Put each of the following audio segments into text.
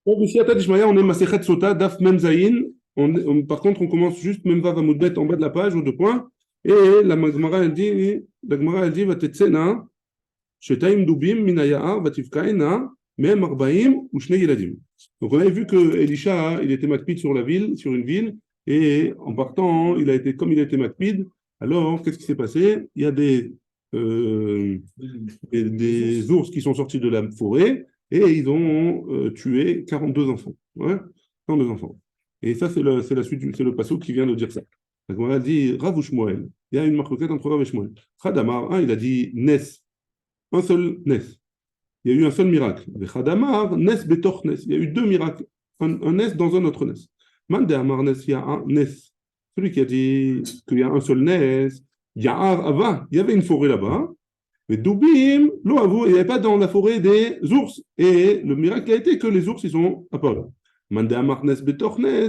Donc, ici, à Tadishmaya, on est Masechet Sota, Daf Memzaïn. Par contre, on commence juste Memvav Amoudbet en bas de la page, ou deux points. Et la Gemara, elle dit, Vatetsena, Shetaim Dubim, Minaya'ar, Vativkaina, Mem Arbaim, ou Shnei Yeladim. Donc, on avait vu que Elisha, il était makpid sur la ville, sur une ville, et en partant, comme il a été makpid, alors, qu'est-ce qui s'est passé? Il y a des ours qui sont sortis de la forêt, et ils ont tué 42 enfants. Ouais, 42 enfants. Et ça, c'est la suite, c'est le passage qui vient de dire ça. Donc, on a dit Rav ou Shmuel. Il y a une marquette entre Rav et Shmuel. Khadamar, il a dit Nes, un seul Nes. Il y a eu un seul miracle. Et Khadamar, Nes Betor Nes. Il y a eu deux miracles. Un Nes dans un autre Nes. Mande Amar Nes, il y a un Nes. Celui qui a dit qu'il y a un seul Nes, Ya'ar Ava, il y avait une forêt là-bas. Mais Doubim, l'eau avoue, il n'y avait pas dans la forêt des ours. Et le miracle a été que les ours, ils sont apparus. Mandé Amarnes Betornes,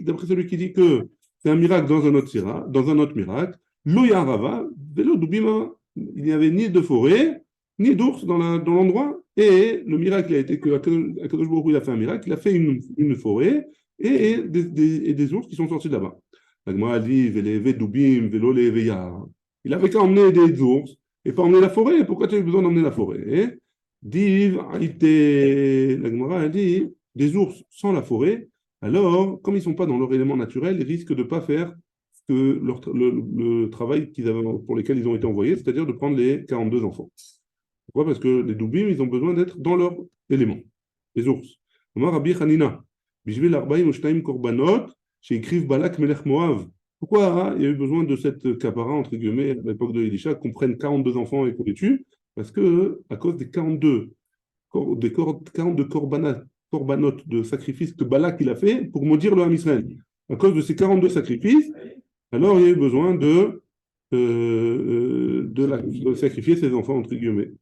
d'après celui qui dit que c'est un miracle dans un autre sira, dans un autre miracle, l'eau Yarava, vélo Doubim, il n'y avait ni de forêt, ni d'ours dans l'endroit. Et le miracle a été que Akadosh Baruch Hu, il a fait un miracle, il a fait une forêt et des ours qui sont sortis de là-bas. La Gemara dit, Vélévé Doubim, vélo Lévéyar. Il avait qu'à emmener des ours et pas emmener la forêt. Pourquoi tu as eu besoin d'emmener la forêt? Div, la Gemara a dit, des ours sans la forêt, alors, comme ils ne sont pas dans leur élément naturel, ils risquent de ne pas faire le travail pour lequel ils ont été envoyés, c'est-à-dire de prendre les 42 enfants. Pourquoi? Parce que les doubim, ils ont besoin d'être dans leur élément, les ours. Omar Rabbi Hanina, Bishvil Arbaim Ushtaim Korbanot, chez écrivent Balak Melech Moav. Pourquoi il y a eu besoin de cette capara, entre guillemets, à l'époque de Elisha, qu'on prenne 42 enfants et qu'on les tue? Parce que, à cause des 42 korbanot de sacrifices que Balak il a fait pour maudire le Ham Israël. À cause de ces 42 sacrifices, alors il y a eu besoin de sacrifier ses enfants, entre guillemets.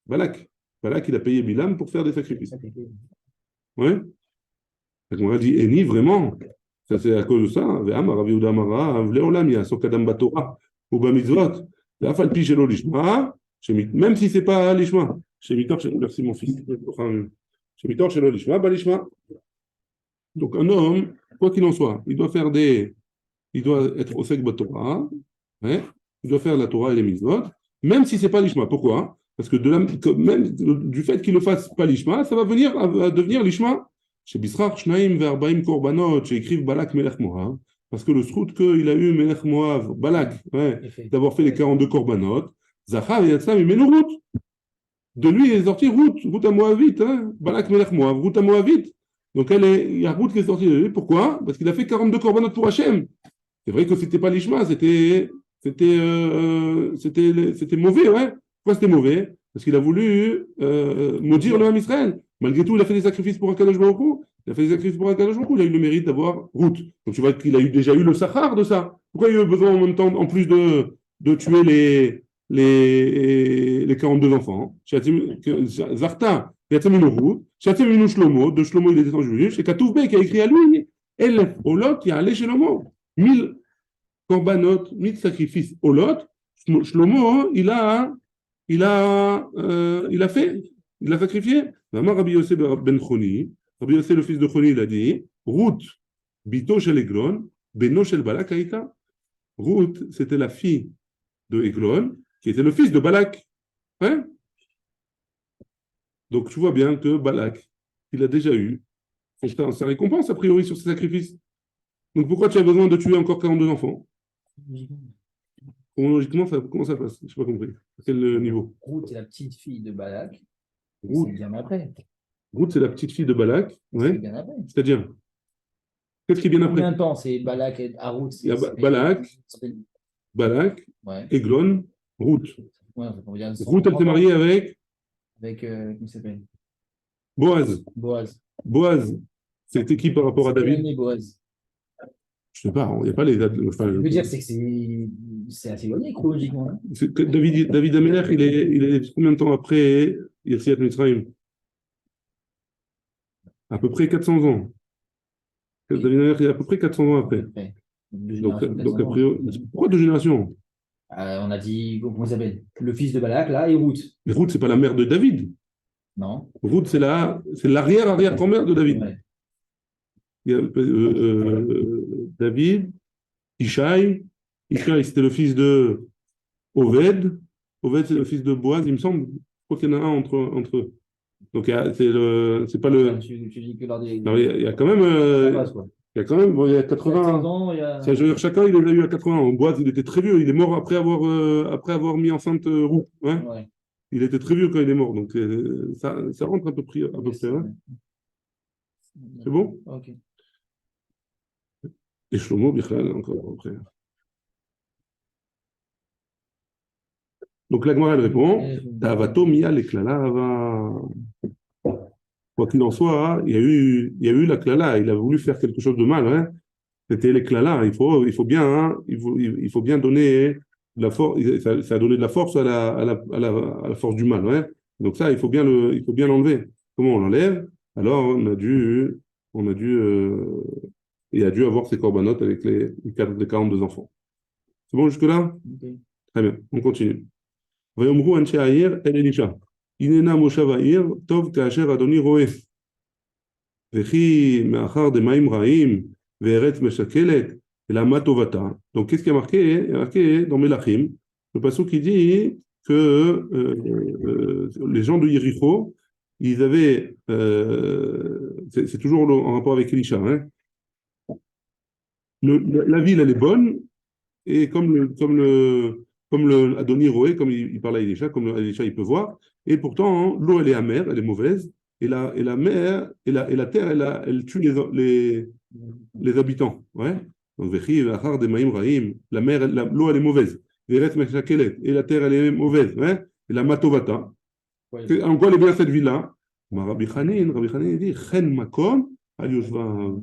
Balak. Balak, il a payé Bilam pour faire des sacrifices. Ouais. Donc on a dit, Eni, vraiment, ça c'est à cause de ça. Même si c'est pas l'ishma. Merci mon fils. Donc un homme, quoi qu'il en soit, il doit être au sec Torah, ouais, il doit faire la Torah et les mitzvot, même si c'est pas l'ishma. Pourquoi? Parce que même du fait qu'il ne fasse pas l'ishma, ça va venir à devenir l'ishma. Chez Bisrach, Shnaim, Verbaim, Korbanot, chez écrive Balak, Melech Moav, parce que le srout qu'il a eu, Melech Moav, Balak, ouais, d'avoir fait les 42 Korbanot, Zachar et Yatsam, il met une route. De lui, il est sorti route à Moavite, hein, Balak, Melech Moav, route à Moavite. Donc il y a route qui est sortie de lui. Pourquoi? Parce qu'il a fait 42 Korbanot pour Hachem. C'est vrai que c'était pas l'ishma, c'était mauvais, ouais. Pourquoi c'était mauvais? Parce qu'il a voulu maudire le Ham Israël. Malgré tout, il a fait des sacrifices pour Akadosh Baruch Hu. Il a fait des sacrifices pour Akadosh Baruch Hu. Il a eu le mérite d'avoir route. Donc tu vois qu'il a déjà eu le sachar de ça. Pourquoi il a eu besoin en même temps, en plus de tuer les 42 enfants? Zarta, Yatzaminu route. Yatzaminu Shlomo. De Shlomo, il était en juif. Et Katouvbe qui a écrit à lui, Elef Olot, il y a allé chez Shlomo. 1000 korbanot, 1000 sacrifices Olot. Shlomo, il a fait, il a sacrifié. Rabbi Yosef ben Choni, Rabbi Yosef le fils de Choni, il a dit, Ruth, bito shel Eglon, beno shel Balak haïta. Ruth, c'était la fille de Eglon, qui était le fils de Balak. Ouais. Donc tu vois bien que Balak, il a déjà eu sa récompense a priori sur ses sacrifices. Donc pourquoi tu as besoin de tuer encore 42 enfants? Chronologiquement, comment ça passe? Je n'ai pas compris. À quel niveau? Ruth est la petite fille de Balak. Ruth, c'est bien après. Ruth, c'est la petite fille de Balak. Ouais. C'est bien après. C'est-à-dire, qu'est-ce qui est bien après? Combien de temps c'est Balak et Ruth? Il y a Balak, ouais. Eglon, Ruth. Ouais, Ruth, elle s'est mariée avec comment il s'appelle? Boaz. Boaz, c'était qui par rapport à David? Boaz. Je ne sais pas, il n'y a pas les. Enfin, je veux dire, c'est que c'est assez éloigné chronologiquement. Hein. David Amelech, il est combien de temps après Yetziat Mitzrayim? À peu près 400 ans. David Amelech, il est à peu près 400 ans après. Donc a priori, pourquoi 2 générations? On a dit, comment il s'appelle? Le fils de Balak, là, et Ruth. Mais Ruth, c'est pas la mère de David. Non? Ruth, c'est l'arrière-arrière-grand-mère de David. Ouais. Il y a, David, Ishaï. Ishaï, c'était le fils de Oved. Oved, c'est le fils de Boaz, il me semble. Je crois qu'il y en a un entre eux. Donc, c'est pas le. Tu dis que lors des. Non, il y a quand même. Ça passe, quoi. Il y a quand même. Bon, il y a Il y a 15 80. ans, il y a. Je veux dire, chacun, il les a eu à 80 ans. Boaz, il était très vieux. Il est mort après avoir mis enceinte Ruth. Ouais. Ouais. Il était très vieux quand il est mort. Donc, ça rentre à peu Yes, près. Ouais. ouais. C'est bon? Ok. Et Shlomo, Bichlal, encore après. Donc, la Gemara, elle répond Ta'avato miya leklala hava. Quoi qu'il en soit, hein, il y a eu la klala. Il a voulu faire quelque chose de mal. Hein. C'était les klala. Il faut bien, hein, il faut bien donner de la force. Ça a donné de la force à la force du mal. Ouais. Donc, ça, il faut bien l'enlever. Comment on l'enlève? Alors, il a dû avoir ses corbanotes avec les 42 enfants. C'est bon jusque-là? Ok. Très bien, on continue. ויאמרו אנשי העיר אל אלישע, הננה מושב העיר, טוב כאשר אדוני רואה. וכי מאחר דמים רעים וארץ משקלת, אלא מה טובתה. Donc, qu'est-ce qui est marqué? Il y a marqué dans Mélachim, le passage qui dit que les gens de Yericho, ils avaient, c'est toujours en rapport avec Elisha, hein. La ville, elle est bonne, et comme le Adoni Roé, comme il parle à Elisha, comme Elisha il peut voir, et pourtant hein, l'eau elle est amère, elle est mauvaise, et la mer et la terre elle tue les habitants. Ouais. Donc Vechi, Vachar, Demaim, Raim, la mer, l'eau elle est mauvaise, Veret, Meshakelet, et la terre elle est mauvaise, ouais. Et la Matovata. Ouais. En quoi elle est bien cette ville-là? Rabbi Chanin dit Chen Makom al Yoshva.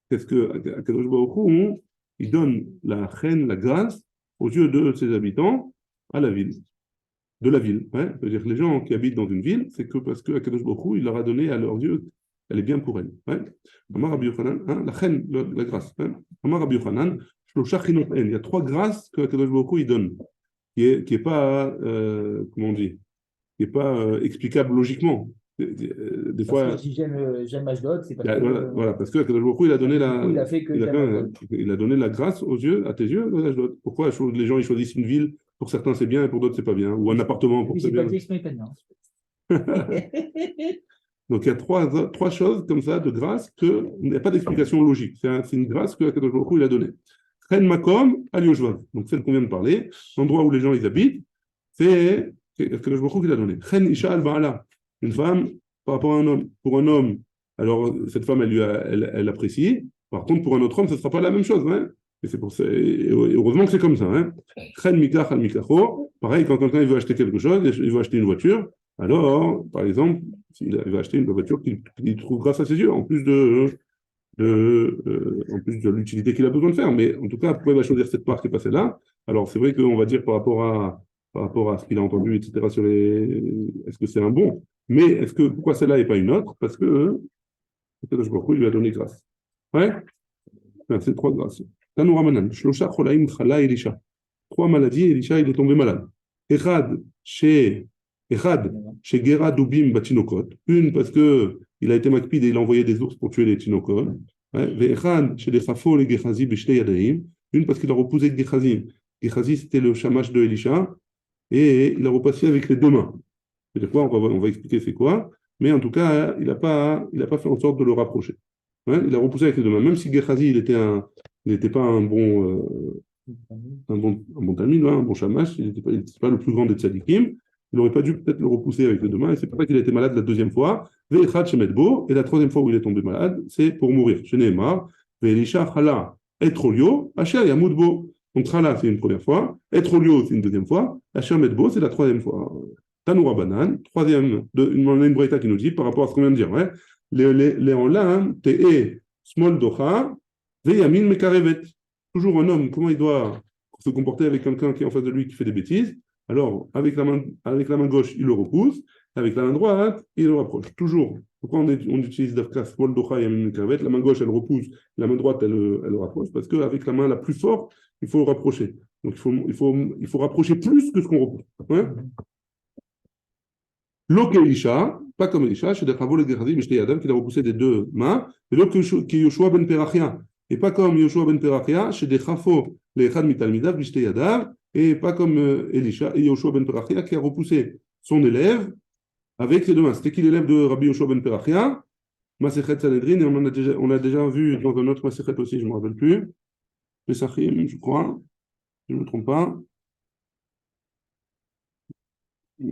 Qu'est-ce que Akadosh Baruch Hu, il donne la reine, la grâce aux yeux de ses habitants à la ville, de la ville. Ouais. C'est-à-dire que les gens qui habitent dans une ville, c'est que parce que Akadosh Baruch Hu, il leur a donné à leurs yeux, elle est bien pour elle. Ouais. Amar Rabbi Yochanan, hein, la reine, la grâce. Hein. Amar Rabbi Yochanan, il y a 3 grâces que Akadosh Baruch Hu, il donne, qui est pas, comment on dit, qui est pas explicable logiquement. Des Parce fois, que si j'aime Ashdod, c'est parce que. voilà, parce que Akadosh Baruch Hu, il a donné Du coup, il a fait que j'aime Ashdod. il a donné la grâce aux yeux, à tes yeux, d'Ashdod. Pourquoi les gens ils choisissent une ville, pour certains c'est bien et pour d'autres c'est pas bien, ou un appartement Et pour puis, c'est c'est pas bien. dit italien. Donc il y a trois choses comme ça de grâce qu'il n'y a pas d'explication logique. C'est une grâce que Akadosh Baruch Hu, il a donnée. Chen Makom al Yoshvav. Donc celle qu'on vient de parler, l'endroit où les gens ils habitent, c'est Akadosh Baruch Hu qui l'a donné. Chen Isha al Ba'ala. Une femme par rapport à un homme. Pour un homme, alors cette femme, elle apprécie. Par contre, pour un autre homme, ce ne sera pas la même chose. Hein. Et c'est pour ça, et heureusement que c'est comme ça. Hein. Chen Mikach al Mikacho. Pareil, quand quelqu'un veut acheter quelque chose, il veut acheter une voiture, alors, par exemple, s'il va acheter une voiture qu'il trouve grâce à ses yeux, en plus de l'utilité qu'il a besoin de faire. Mais en tout cas, pourquoi il va choisir cette part qui est passée là? Alors, c'est vrai qu'on va dire par rapport à ce qu'il a entendu, etc., est-ce que c'est un bon? Mais pourquoi celle-là et pas une autre? Parce que peut-être il lui a donné grâce. Ouais? Enfin, c'est 3 grâces. Tanoura Manan, Shlosha Cholaim Chala Elisha. 3 maladies, Elisha, il est tombé malade. Echad, chez Gera Dubim Batinokot. Une, parce qu'il a été makpid et il a envoyé des ours pour tuer les Tinokot. Echad, chez les Chafo, les Gehazi, Bishtei Yadaim. Une, parce qu'il a repoussé avec Gehazi. Gehazi, c'était le shamash de Elisha. Et il a repassé avec les 2 mains. C'est quoi, on va expliquer c'est quoi. Mais en tout cas, il n'a pas fait en sorte de le rapprocher. Ouais, il a repoussé avec les 2 mains. Même si Gehazi, il n'était pas un bon talmid, hein, un bon shamash, il n'était pas le plus grand des tzadikim. Il n'aurait pas dû peut-être le repousser avec les 2 mains. Et c'est pour ça qu'il a été malade la 2e fois. Et la 3e fois où il est tombé malade, c'est pour mourir. Chez Nehemar, Ve'elisha chala etrolio, asher yamudbo. Donc chala, c'est une première fois. Etrolio, c'est une 2e fois. Asher medbo, c'est la 3e fois. Tanoura Banan, 3e, on a une braïta qui nous dit, par rapport à ce qu'on vient de dire, ouais, les enlam, te'e, smol docha, ve'yamin mekarevet. Toujours un homme, comment il doit se comporter avec quelqu'un qui est en face de lui qui fait des bêtises? Alors, avec la main gauche, il le repousse, avec la main droite, il le rapproche. Toujours. Pourquoi on utilise Dafka, smol docha, yamin mekarevet? La main gauche, elle repousse, la main droite, elle le rapproche, parce qu'avec la main la plus forte, il faut le rapprocher. Donc il faut rapprocher plus que ce qu'on repousse. Ouais. L'eau Elisha, pas comme Elisha, chez Dachavo le Geradi, Mishte Adam, qu'il a repoussé des deux mains, et l'eau qui Yoshua ben Perachia, et pas comme Yoshua ben Perachia, chez Dachafo le Echad Mitalmidav, Mishte Adam, et pas comme Elisha et Yoshua ben Perachia, qui a repoussé son élève avec ses deux mains. C'était qui l'élève de Rabbi Yoshua ben Perachia? Masechet Sanhedrin, et on a déjà vu dans un autre Masechet aussi, je ne me rappelle plus, Pesachim, je crois, si je ne me trompe pas. Je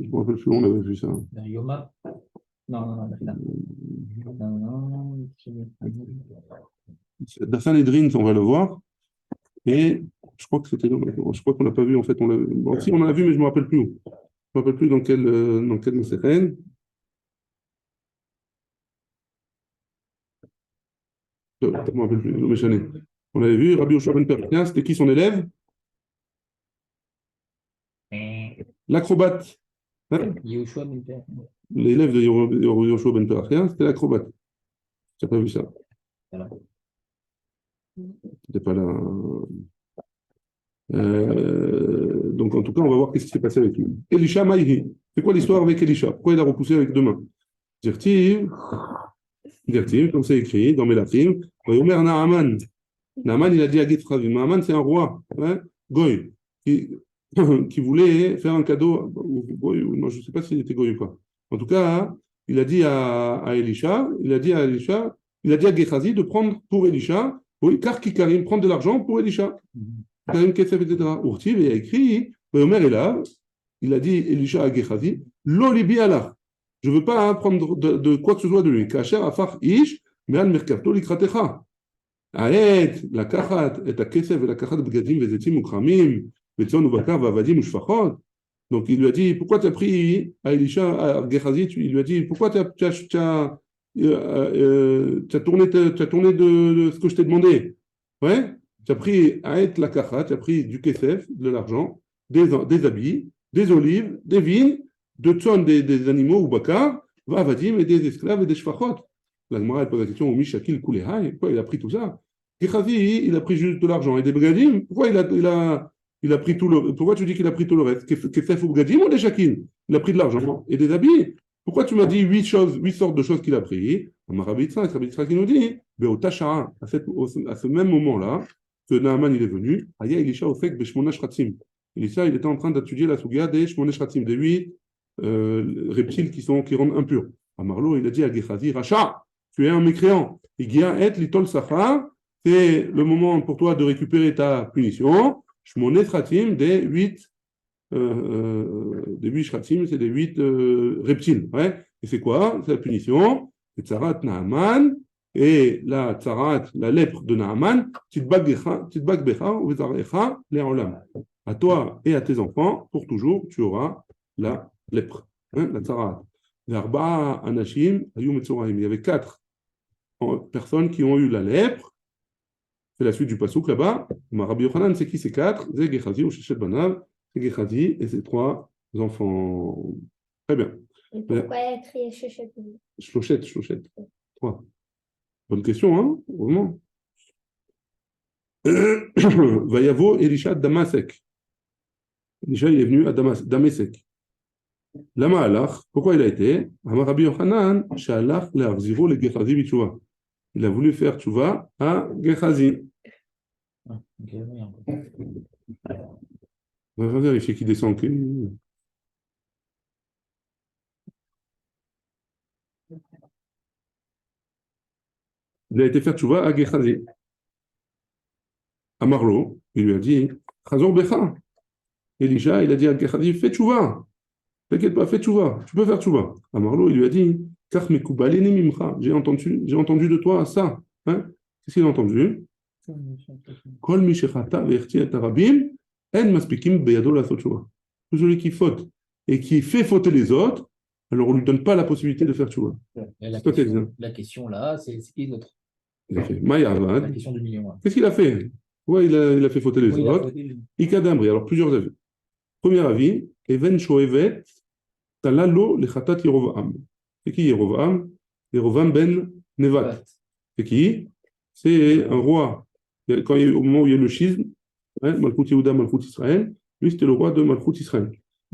me rappelle plus, on avait vu ça. Yoma. Non. Dans Sanhedrin, on va le voir. Et je crois que c'était. Je crois qu'on l'a pas vu en fait. Bon, si, on l'a vu, mais je ne me rappelle plus où. Je ne me rappelle plus dans quel Masechet. Je ne me rappelle plus. On l'avait vu, Rabbi Yoshua ben Perachia, c'était qui son élève? L'acrobate. Hein? Yehoshua ben Père. L'élève de Yoshua ben Perachia, c'était l'acrobate. Tu n'as pas vu ça? Voilà. C'était pas là. Donc, en tout cas, on va voir qu'est-ce qui s'est passé avec lui. Elisha Maïhi. C'est quoi l'histoire avec Elisha? Pourquoi il a repoussé avec deux mains? Dirtiv, comme c'est écrit dans Melachim, Omer Naaman. Naaman, il a dit à Gethravim. Naaman, c'est un roi, hein, Goy, qui voulait faire un cadeau. Moi, je ne sais pas s'il était Goy ou pas. En tout cas, il a dit à Elisha, il a dit à Gehazi de prendre pour Elisha, oui, car Karim, prendre de l'argent pour Elisha. Karim Kesef, etc. Urtiv, il a écrit, Omer est là, il a dit Elisha à Gehazi, Lolibi Allah. Je ne veux pas prendre de quoi que ce soit de lui. Kacher afar ish, me'al merkavto likratecha. Aet, la kachat, et la kesef, et la kachat bgadim, vezetim, ukramim, vetzon, uvakar, vavadim, ushfachot. Donc il lui a dit, pourquoi tu as pris à Elisha, à Gehazi, il lui a dit, pourquoi tu as tourné de ce que je t'ai demandé? Ouais? Tu as pris Aet, la kachat, tu as pris du kesef, de l'argent, des habits, des olives, des vignes, de tzon des animaux ou bakar, vavadim et des esclaves et des shfachot. La Gemara elle pose la question au Mishakil Kulehai, pourquoi il a pris tout ça? Gehazi, il a pris juste de l'argent et des begadim, pourquoi il a pris tout le. Pourquoi tu dis qu'il a pris tout le reste? Kesef ou begadim ou des shakil? Il a pris de l'argent et des habits. Pourquoi tu m'as dit 8 sortes de choses qu'il a pris? Rabbi Yitzhak qui nous dit, à ce même moment-là, que Naaman il est venu, Aya Elisha Ofek Beshmona Shratzim. Elisha, il était en train d'étudier la Sugia des Shmona Shratzim, des 8 reptiles qui rendent impurs. Amarlo, il a dit à Gehazi, Racha, tu es un mécréant. Igia et litol sachar, c'est le moment pour toi de récupérer ta punition. Shmonet Shratzim, des 8 shratzim, c'est des 8 reptiles. Ouais. Et c'est quoi? C'est la punition. C'est Tzarat Naaman. Et la Tzarat, la lèpre de Naaman, Titbak Becha ou Vezarecha, Le'olam. À toi et à tes enfants, pour toujours, tu auras la lèpre, hein, la Tzarat. Il y avait 4 personnes qui ont eu la lèpre. C'est la suite du pasouk là-bas. Rabbi Yochanan, c'est qui ces 4? C'est Gehazi ou Shechet Banav, c'est Gehazi et ses 3 enfants. Très bien. Et pourquoi être Shechet? Shlochette. 3. Bonne question, hein? Vraiment. Vayavo Elisha Damasek. Elisha, il est venu à Damasek. Lama alach, pourquoi il a été? Rabbi Yochanan, Shalach le'achziro le Gehazi b'tshuva. Il a voulu faire tchouva à Gehazi. On va vérifier qui descend. Il a été faire tchouva à Gehazi. À Marlo, il lui a dit, Chazor Becha. Elisha, il a dit à Gehazi, fais tchouva. T'inquiète pas, fais tchouva. Tu peux faire tchouva. À Marlo, il lui a dit, Kach mekubaleni mimcha. J'ai entendu de toi ça. Hein? Qu'est-ce qu'il a entendu? Kol mi shechata ve'echti et harabim, en maspikim beyado la'asot tchouva. Tout celui qui faute et qui fait fauter les autres, alors on ne lui donne pas la possibilité de faire tchouva. La question là, c'est qui les autres? Il a fait Maïavad. La question du million. Qu'est-ce qu'il a fait? Ouais, il a fait fauter les autres. Ikadamri. Alors, plusieurs avis. Premier avis, Even Shoevet, Talalo Lechatat Yerovam. C'est qui Yerovam? Yerovam ben Nevat. C'est qui? C'est un roi Au moment où il y a eu le schisme, hein, Malkout Yehuda, Malkout Israël, lui c'était le roi de Malkout Israël.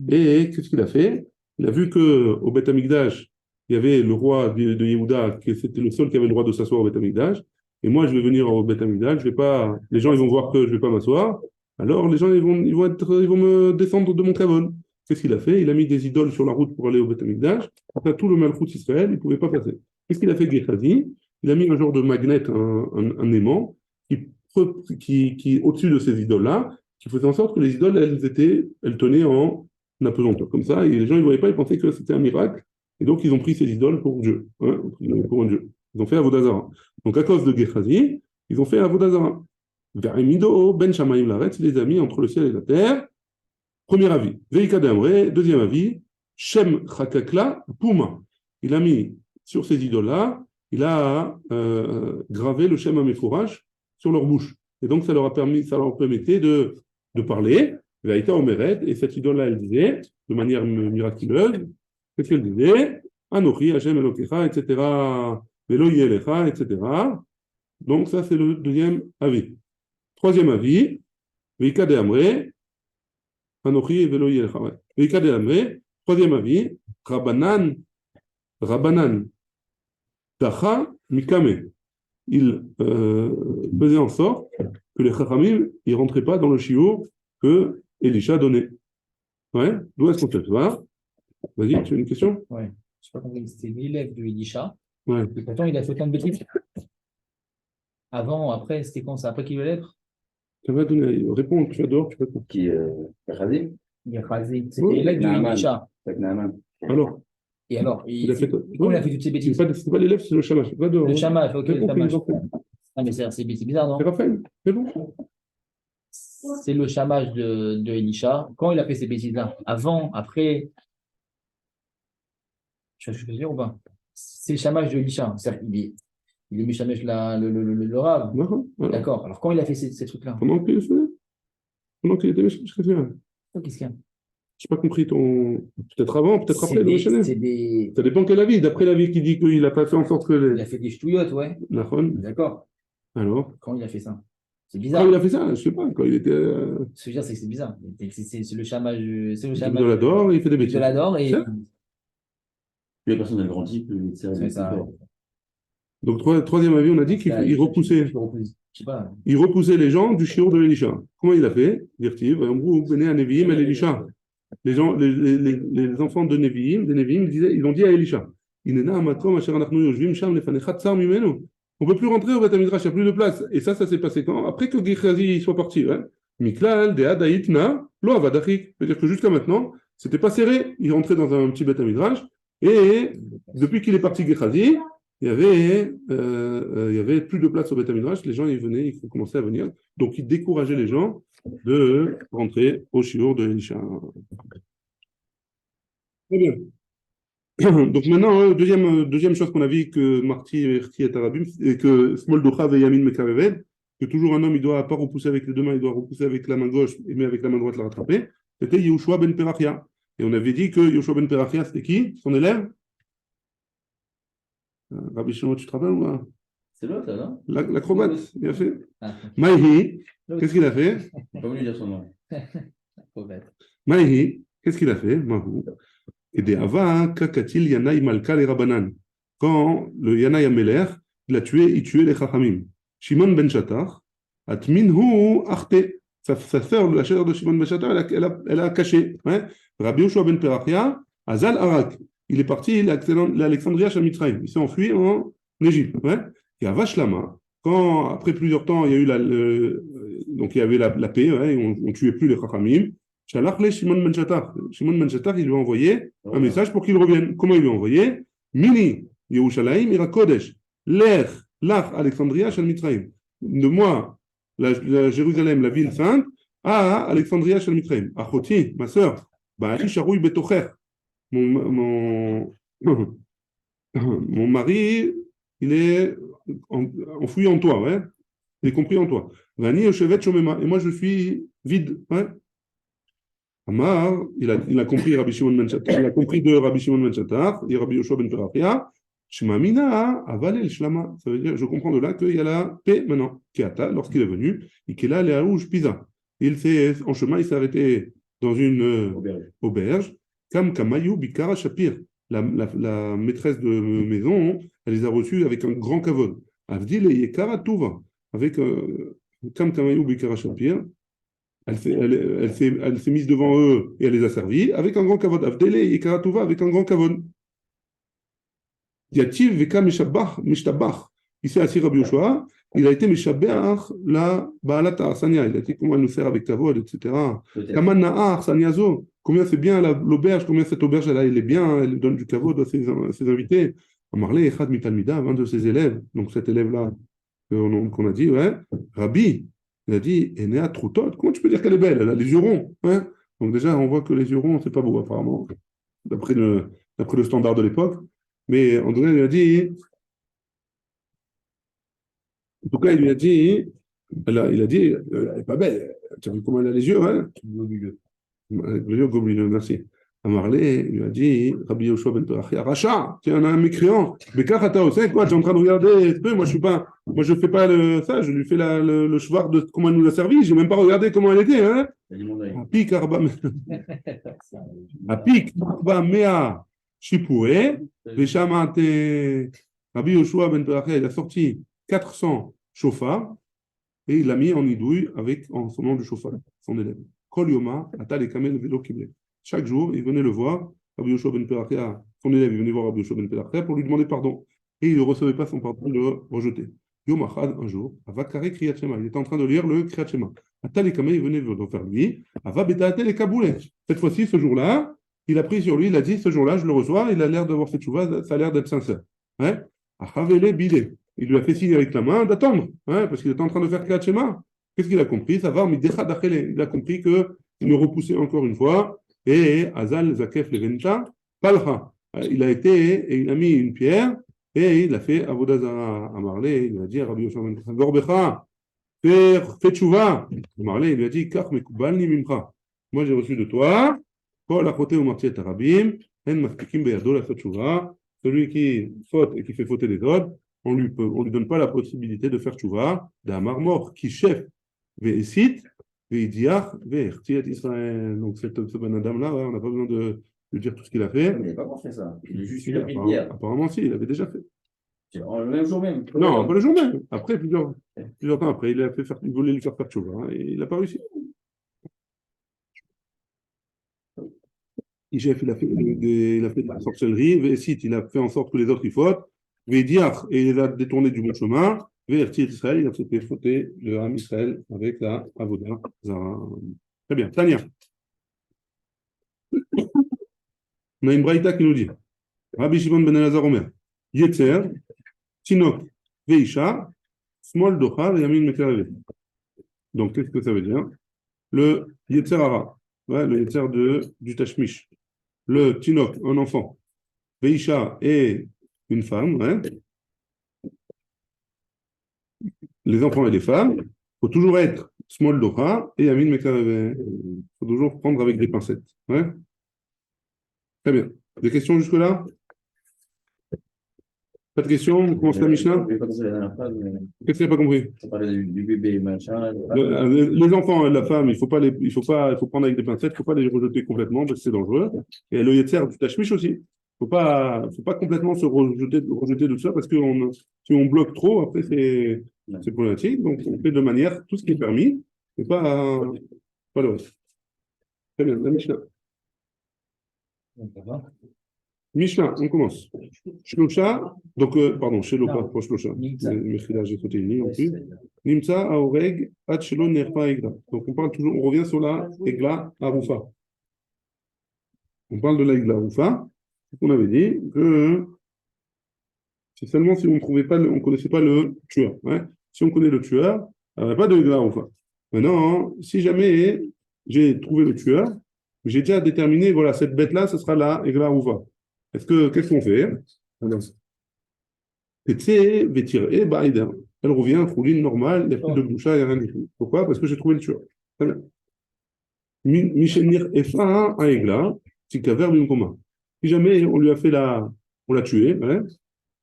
Et qu'est-ce qu'il a fait? Il a vu qu'au Beth Amikdash, il y avait le roi de Yehuda, qui c'était le seul qui avait le droit de s'asseoir au Beth Amikdash. Et moi, je vais venir au Beth Amikdash, je vais pas, les gens ils vont voir que je ne vais pas m'asseoir. Alors les gens ils vont me descendre de mon kavod. Qu'est-ce qu'il a fait? Il a mis des idoles sur la route pour aller au Beth Amikdash. Après tout le Malkout Israël, il ne pouvait pas passer. Qu'est-ce qu'il a fait Gehazi? Il a mis un genre de magnet, un aimant, qui au-dessus de ces idoles-là, qui faisait en sorte que les idoles, elles tenaient en apesanteur. Comme ça, et les gens, ils ne voyaient pas, ils pensaient que c'était un miracle. Et donc, ils ont pris ces idoles pour Dieu. Hein, pour un Dieu. Ils ont fait Avodazara. Donc, à cause de Gehazi, ils ont fait Avodazara. Verimido, Ben Shamaim Laretz, les amis entre le ciel et la terre. Premier avis. Veika Damre, deuxième avis. Shem Chakakla, Puma. Il a mis sur ces idoles-là, il a gravé le Shem Amefourash sur leur bouche. Et donc, ça leur permettait de parler. Veika Omeret, et cette idole-là, elle disait, de manière miraculeuse, qu'est-ce qu'elle disait? Anochi, Hashem Elokecha, etc. Velo Yelecha, etc. Donc, ça, c'est le deuxième avis. Troisième avis, Veika de Amre, Anochi, Velo Yelecha. Veika de Amre, troisième avis, Rabbanan, Tacha, Mikame. Il faisait en sorte que les Chachamim ne rentraient pas dans le shiur que Elisha donnait. Ouais, d'où est-ce qu'on fait ça? Vas-y, tu as une question? Ouais. Je sais pas compris. C'était l'élève de Elisha. Ouais. Et pourtant, il a fait plein de bêtises. Avant, après, c'était quand ça? Après qu'il le lèvre? Tu vas donner, réponds, tu vas dehors, tu réponds. Qui Khazim? Il a rasé. C'était Ouais. l'élève de Naaman. Elisha. Avec Naaman. Alors, Et alors, il a fait. pourquoi il a fait toutes ces bêtises? C'est pas l'élève, c'est le chamash. Va dehors. Le chamash, ok, le Réponds, chamash. ils ont fait. Ah, mais c'est bizarre, non? C'est Raphaël, c'est bon. C'est le chamash de Elisha. Quand il a fait ces bêtises-là? Avant, après? Tu vois ce que je veux dire ou pas? C'est le chamash de Elisha. C'est-à-dire qu'il est méchamash le rave. D'accord. Voilà. D'accord. Alors, quand il a fait ces trucs-là? Pendant qu'il était méchant, je sais pas. Qu'est-ce qu'il y a? J'ai pas compris ton. Peut-être avant, peut-être après, le méchant. C'est des. Ça dépend quel avis. D'après l'avis qui dit qu'il n'a pas fait en sorte que Il les. a fait des ch'touillottes, ouais. Nahon. D'accord. Alors. Quand il a fait ça? C'est Quand bizarre. il a fait ça, je sais pas, quand il était. Ce que je veux dire, c'est que c'est bizarre. C'est le chamash. C'est le De chamash l'adore, il fait des bêtises. de l'adore et. C'est Plus la personne a grandi, plus il sert C'est ça. Donc, troisième avis, on a dit qu'il repoussait. Je sais pas. Il repoussait les gens du shiur de Elisha. Comment il a fait? Dirtiv, venez à Nevi'im et Elisha. Les enfants de Nevi'im, ils ont dit à Elisha, on ne peut plus rentrer au Beth Midrash, il n'y a plus de place. Et ça s'est passé quand? Après que Gehazi soit parti. Miklal, Dead, Aitna, Lo Avadachik. C'est-à-dire que jusqu'à maintenant, c'était pas serré. Il rentrait dans un petit Beth Midrash. Et depuis qu'il est parti Gehazi, il y avait plus de place au Beth Midrash. Les gens, ils commençaient à venir. Donc, il décourageait les gens de rentrer au shiur de Elisha. Très bien. Donc maintenant, deuxième chose qu'on a vu que Marty est Arabim, et que Smoldocha et Yamin Mekaveved, que toujours un homme, il doit pas repousser avec les deux mains, il doit repousser avec la main gauche, mais avec la main droite la rattraper. C'était Yehoshua ben Perachia. Et on avait dit que Yehoshua ben Perachia, c'était qui? Son élève? Rabbi Shimon, tu te rappelles ou pas? C'est l'autre, là, non? L'acrobate, il a fait. Ah. Maïhi, qu'est-ce qu'il a fait? Je pas voulu dire son nom. Faut bête. Maïhi, qu'est-ce qu'il a fait? Mahou. Et des Ava, Kakatil, Yanaï, Malka, les Rabanan. Quand le Yanaï Ameler, il tuait les Chachamim. Shimon ben Shatar, Atminhu, Arte. Sa sœur, la sœur de Shimon ben Shatar, elle a caché. Hein? Rabbi Yoshua ben Perachia, Azal Arak. Il est parti, l'Alexandria chez Mitzrayim. Il s'est enfui en Égypte. Ouais? Et à Vashlama, quand après plusieurs temps, il y a eu donc il y avait la paix, ouais, on ne tuait plus les Chachamim. Shalach Shimon ben Shatar. Shimon ben Shatar, il lui a envoyé un message pour qu'il revienne. Comment il lui a envoyé? Mini Yerushalayim ira Kodesh. L'Ech, l'Ach Alexandria shel Mitzrayim. De moi, la Jérusalem, la ville sainte, à Alexandria shel Mitzrayim. Achoti, ma sœur, Ba'ali sharouy betocher. Mon mari, il est enfoui en toi, ouais. Il est compris en toi. Vani Yoshevet Shomema. Et moi, je suis vide, ouais. Amar, il a compris Rabbi Shimon ben Shatar, il a compris de Rabbi Shimon ben Shatar, et Rabbi Yoshua ben Perachia, Shema Mina, Avalel Shlama. Ça veut dire, je comprends de là qu'il y a la paix maintenant. Keata, lorsqu'il est venu, et qu'il a les Aouj Pisa. En chemin, il s'est arrêté dans une auberge. Kam Kamayou Bikara Shapir. La maîtresse de maison, elle les a reçus avec un grand kavod. Avdil et Yekara Touva. Avec Kam Kamayou Bikara Shapir. Elle s'est mise devant eux et elle les a servis avec un grand kavod. Avdil et Yekara Touva avec un grand kavod. Yativ Veka Mishtabach. Ici, à Rabbi Yoshua, il a été Meshabach la Baalata Arsania. Il a dit comment elle nous sert avec kavod, etc. Kaman Na'ar Arsaniazo. Combien c'est bien l'auberge, combien cette auberge elle est bien, elle donne du kavod à ses invités. Amarle Echad Mitalmida, un de ses élèves, donc cet élève-là qu'on a dit, ouais, Rabbi, il a dit, Enea Troutot, comment tu peux dire qu'elle est belle? Elle a les yeux ronds. Hein, donc déjà, on voit que les yeux ronds, c'est pas beau apparemment, d'après le standard de l'époque. Mais André lui a dit, en tout cas, il lui a dit, il a dit, elle n'est pas belle. Tu as vu comment elle a les yeux, hein? Merci. Amarlé, il lui a dit, Rabbi Yoshua ben Perachia, Racha, tu es un mécréant. Mais Kachata, tu sais quoi, tu es en train de regarder, moi je fais pas ça, je lui fais le cheval de comment elle nous a servi, j'ai même pas regardé comment elle était, hein. Apik Arba Mea Shipoué, Veshamate, Rabbi Yoshua ben Perachia, il a sorti 400 chauffards et il l'a mis en idouille en son nom du chauffard, son élève. Kol Yoma, Atal et Kamel Velo Kible. Chaque jour, il venait le voir, Rabbi Yoshua ben Perachia, son élève, il venait voir Rabbi Yoshua ben Perachia pour lui demander pardon. Et il ne recevait pas son pardon, il le rejetait. Yom Achad, un jour, Avakare Kriyat Shema, il était en train de lire le Kriyat Shema. Atal et Kamel, il venait vers lui, Ava Betatel et Kaboulé. Cette fois-ci, ce jour-là, il a pris sur lui, il a dit, ce jour-là, je le reçois, il a l'air d'avoir fait tchouva, ça a l'air d'être sincère. Hein? Achavele Bile. Il lui a fait signe avec la main d'attendre, hein, parce qu'il était en train de faire Kriyat Shema. Qu'est-ce qu'il a compris? Ça va, mais il a compris qu'il le repoussait encore une fois. Et Azal Zakef Leventa, Palcha. Il a été et il a mis une pierre et il a fait Avodazara à Marley. Il a dit à Rabbi Yoshua ben Perachia, Gorbecha, fais tchouva. Marley, il lui a dit, Kach mekubalni mimcha. Moi j'ai reçu de toi, Kol achoté ou martiet arabim, en maftikim beyado la tchouva. Celui qui faute et qui fait fauter les autres, on lui donne pas la possibilité de faire tchouva, d'un marmor qui chef ve'esit. Israël. Donc, ce Ben Adam-là, on n'a pas besoin de dire tout ce qu'il a fait. Il n'avait pas pensé ça. Il a juste eu la prière. Apparemment, si, il avait déjà fait. Le même jour même. Non, pas le jour même. Après, plusieurs temps après, il voulait lui faire tchouva, hein, et il n'a pas réussi. Il a fait de la sorcellerie, il a fait en sorte que les autres y fautent, et il les a détournés du bon chemin. Israël, il a fait fauter le Ham Israël avec la Avodah Zara. Très bien. Tania. On a une braïta qui nous dit Rabbi Shimon ben Elazar Omer Yetzer, Tinok, Veisha, Smol Docha, Yamin Mekareve. Donc, qu'est-ce que ça veut dire? Le Yetzer Hara, ouais, le Yetzer du Tashmish. Le Tinok, un enfant. Veisha est une femme, ouais. Les enfants et les femmes, il faut toujours être small doha et yamin mekareve. Il faut toujours prendre avec des pincettes. Ouais. Très bien. Des questions jusque-là? Pas de questions? On commence la Mishnah? Qu'est-ce que tu n'as pas compris? On parlait du bébé, machin. Les enfants et la femme, il faut prendre avec des pincettes, il ne faut pas les rejeter complètement parce que c'est dangereux. Et le yetzer du tashmish aussi. Il ne faut pas complètement se rejeter de tout ça parce que si on bloque trop, après c'est problématique. Donc on fait de manière tout ce qui est permis, et pas le reste. Très bien, la Mishnah. Mishnah, on commence. Shlosha, donc, pardon, Shelopa, pas Shlosha. Mechila, j'ai sauté une ligne en plus. Nimtsa, Aoreg, Hachelo, Nerpa, Egla. Donc, on revient sur la Egla, Arufa. On parle de la Egla, Arufa. On avait dit que c'est seulement si on ne connaissait pas le tueur. Ouais. Si on connaît le tueur, il n'y a pas de Egla, Arufa. Maintenant, si jamais j'ai trouvé le tueur, j'ai déjà déterminé, voilà, cette bête-là, ce sera la Egla, Arufa. Qu'est-ce qu'on fait? Elle revient, rouline normale, il n'y a plus de boucha, il n'y a rien du tout. Pourquoi? Parce que j'ai trouvé le tueur. Très bien. Michenir Efa à Egla, c'est qu'à verbe commun. Si jamais on lui a fait on l'a tué, hein,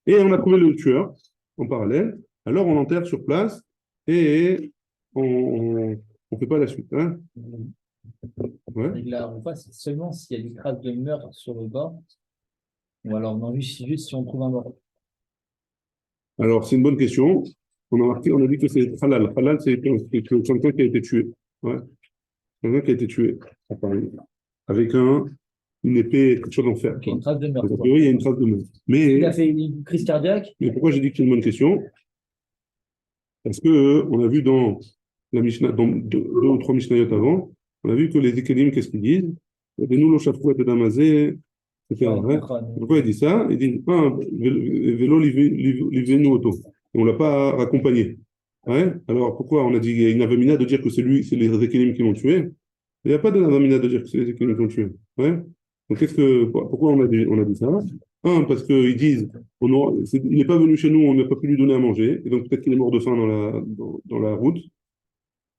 et on a trouvé le tueur en parallèle, alors on enterre sur place et on ne fait pas la suite. Hein. Ouais. Avec la roufa, c'est seulement s'il y a des traces de meurtre sur le bord, ou alors non, juste si on trouve un mort. Alors, c'est une bonne question. On a dit que c'est halal. Halal, c'est quelqu'un qui a été tué. Ouais. Quelqu'un qui a été tué à Paris, avec une épée, quelque chose d'enfer. Ok, une trace de meurtre. Donc, a priori, il y a une trace de meurtre. Il a fait une crise cardiaque. Mais pourquoi j'ai dit que c'est une bonne question? Parce que on a vu dans la Mishnah, dans deux ou trois Mishnayot avant, on a vu que les Ékélim, qu'est-ce qu'ils disent? Des nous, l'Oshafouet et Damazé, etc. Ouais. Pourquoi il dit ça? Il dit, vélo livenu auto. Et on ne l'a pas raccompagné. Ouais. Alors pourquoi on a dit, il y a une avamina de dire que c'est lui, c'est les Ékélim qui l'ont tué? Il n'y a pas d'avamina de dire que c'est les Ékélim qui l'ont tué. Ouais. Donc pourquoi on a dit ça? Un, parce qu'ils disent, il n'est pas venu chez nous, on n'a pas pu lui donner à manger, et donc peut-être qu'il est mort de faim dans la route.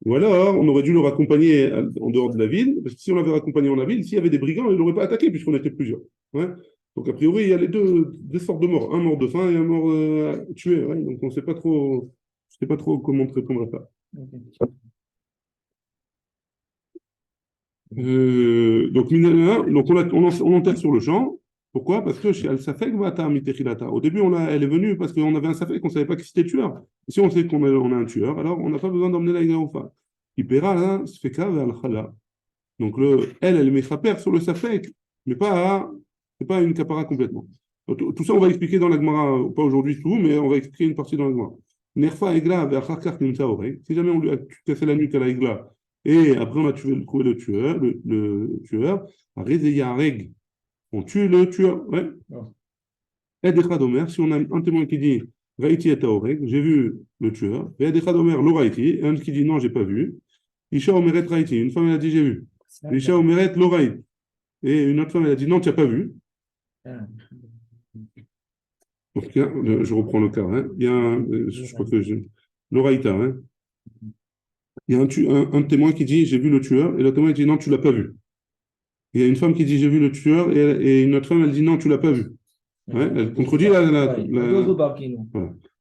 Ou alors, on aurait dû le raccompagner en dehors de la ville, parce que si on l'avait raccompagné en la ville, s'il y avait des brigands, il ne l'aurait pas attaqué, puisqu'on était plusieurs. Ouais. Donc, a priori, il y a les deux sortes de morts, un mort de faim et un mort tué. Ouais. Donc, on ne sait pas trop comment te répondre à ça. Donc on enterre sur le champ. Pourquoi? Parce que chez Al-Safek, au début, elle est venue parce qu'on avait un Safek, on ne savait pas qui c'était tueur. Si on sait qu'on a un tueur, alors on n'a pas besoin d'emmener la Igaoufa. Il paiera là, Sfeka vers Al-Khala. Donc elle met sa paire sur le Safek, mais c'est pas une capara complètement. Donc, tout ça, on va expliquer dans la Gemara, pas aujourd'hui tout, mais on va expliquer une partie dans la Gemara. Nerfa Egla vers Kharkar Nimsa Oreg. Si jamais on lui a cassé la nuque à la Egla, et après, on a trouvé le tueur, le tueur. Reg, on tue le tueur. Ouais. Et des Omer, si on a un témoin qui dit Raïti et Taoreg, j'ai vu le tueur. Et des Omer, l'Oraïti, et un qui dit non, j'ai pas vu. Isha Omeret Raïti, une femme elle a dit j'ai vu. Isha Omeret l'Oraïti. Et une autre femme elle a dit non, tu n'as pas vu. Donc, je reprends le cas. Hein. Il y a je crois que l'Oraïta, hein. Il y a un témoin qui dit j'ai vu le tueur, et le témoin dit non, tu l'as pas vu. Il y a une femme qui dit j'ai vu le tueur, et une autre femme elle dit non, tu l'as pas vu. Ouais, elle contredit voilà.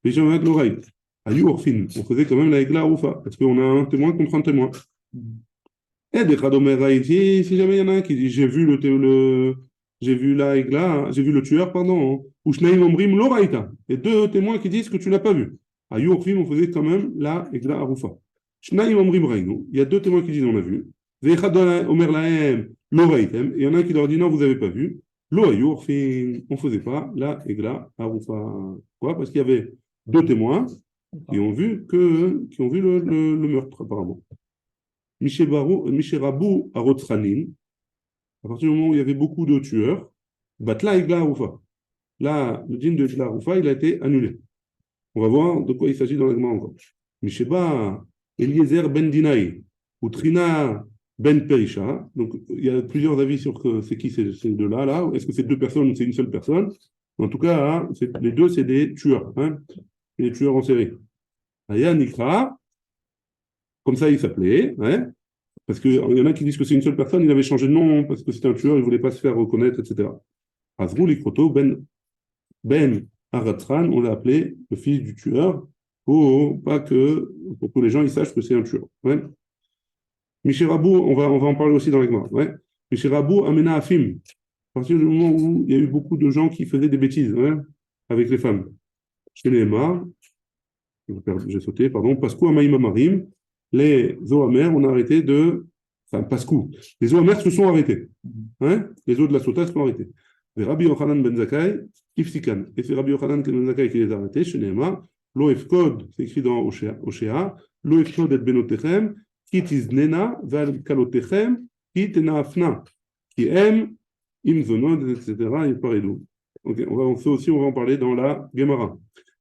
Les gens avec l'oreille. À Yorfin, on faisait quand même la Egla Oufa, parce qu'on a un témoin contre un témoin. Et des Khadomer Haïti, si jamais il y en a un qui dit j'ai vu j'ai vu la Egla, j'ai vu le tueur, pardon, ou Shnaim Omrim l'Oraïta, et deux témoins qui disent que tu l'as pas vu. À Yorfin, on faisait quand même la Egla Aroufa. Shnaim Omrim Raïnou, il y a deux témoins qui disent on a vu. Vechad Omer Lahem l'Oraïtem, et il y en a un qui leur dit non, vous n'avez pas vu. Lo Yorfin, on ne faisait pas la Egla Aroufa. Pourquoi? Parce qu'il y avait deux témoins qui ont vu le meurtre, apparemment. Misherabu Arotranin, à partir du moment où il y avait beaucoup de tueurs, Batla Egla Aroufa. Là, le dîne de Egla Aroufa, il a été annulé. On va voir de quoi il s'agit dans la Gemara encore. Misheba Eliezer Ben Dinaï, ou Trina Ben Perisha. Donc, il y a plusieurs avis sur c'est qui ces deux-là. Là. Est-ce que c'est deux personnes ou c'est une seule personne? En tout cas, hein, les deux, c'est des tueurs. Hein, des tueurs en série. Aya Nikra, comme ça il s'appelait. Hein, parce qu'il y en a qui disent que c'est une seule personne, il avait changé de nom parce que c'était un tueur, il ne voulait pas se faire reconnaître, etc. Azrou Likroto Ben Aratran, on l'a appelé le fils du tueur, pour que les gens ils sachent que c'est un tueur. Ouais. Mishérabou, on va en parler aussi dans les Gemara. Ouais. Mishérabou amena afim. À partir du moment où il y a eu beaucoup de gens qui faisaient des bêtises avec les femmes. Chez les Emma, j'ai sauté, pardon, Pascou Amaïm Amarim, les eaux amères, on a arrêté enfin, Pascou. Les eaux amères se sont arrêtées. Hein. Les eaux de la Sota se sont arrêtées. Et Rabbi Yochanan Ben Zakkai, Ifsikan. Et c'est Rabbi Yochanan Ben Zakkai qui les a arrêtés chez les Emma. Lo Efkod, c'est écrit dans Oshéa, Lo Efkod et Benotechem, qui tiznena val kalotechem, qui tenaafna, qui aime, imzonod, etc. Et pareil d'où. Ok, on va en parler dans la Gemara.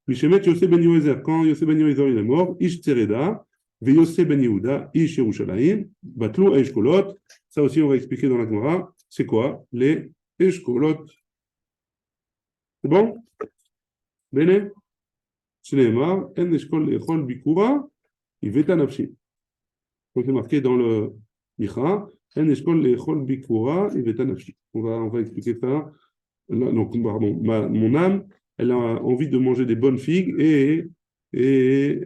Mishemet Yosef ben Yoézer, quand Yosef ben Yoézer il est mort, Ish Tsereda, ve Yosef ben Yehuda, Ish Yerushalayim, Batlou Eshkolot. Ça aussi, on va expliquer dans la Gemara. C'est quoi les Eshkolot? C'est bon? Bene? Shneemar, En Eshkol Echol Bikura, Iveta Nafshi. Donc c'est marqué dans le Micha, En Eshkol Echol Bikura, Iveta Nafshi. On va expliquer ça. Là, donc, pardon, mon âme elle a envie de manger des bonnes figues et je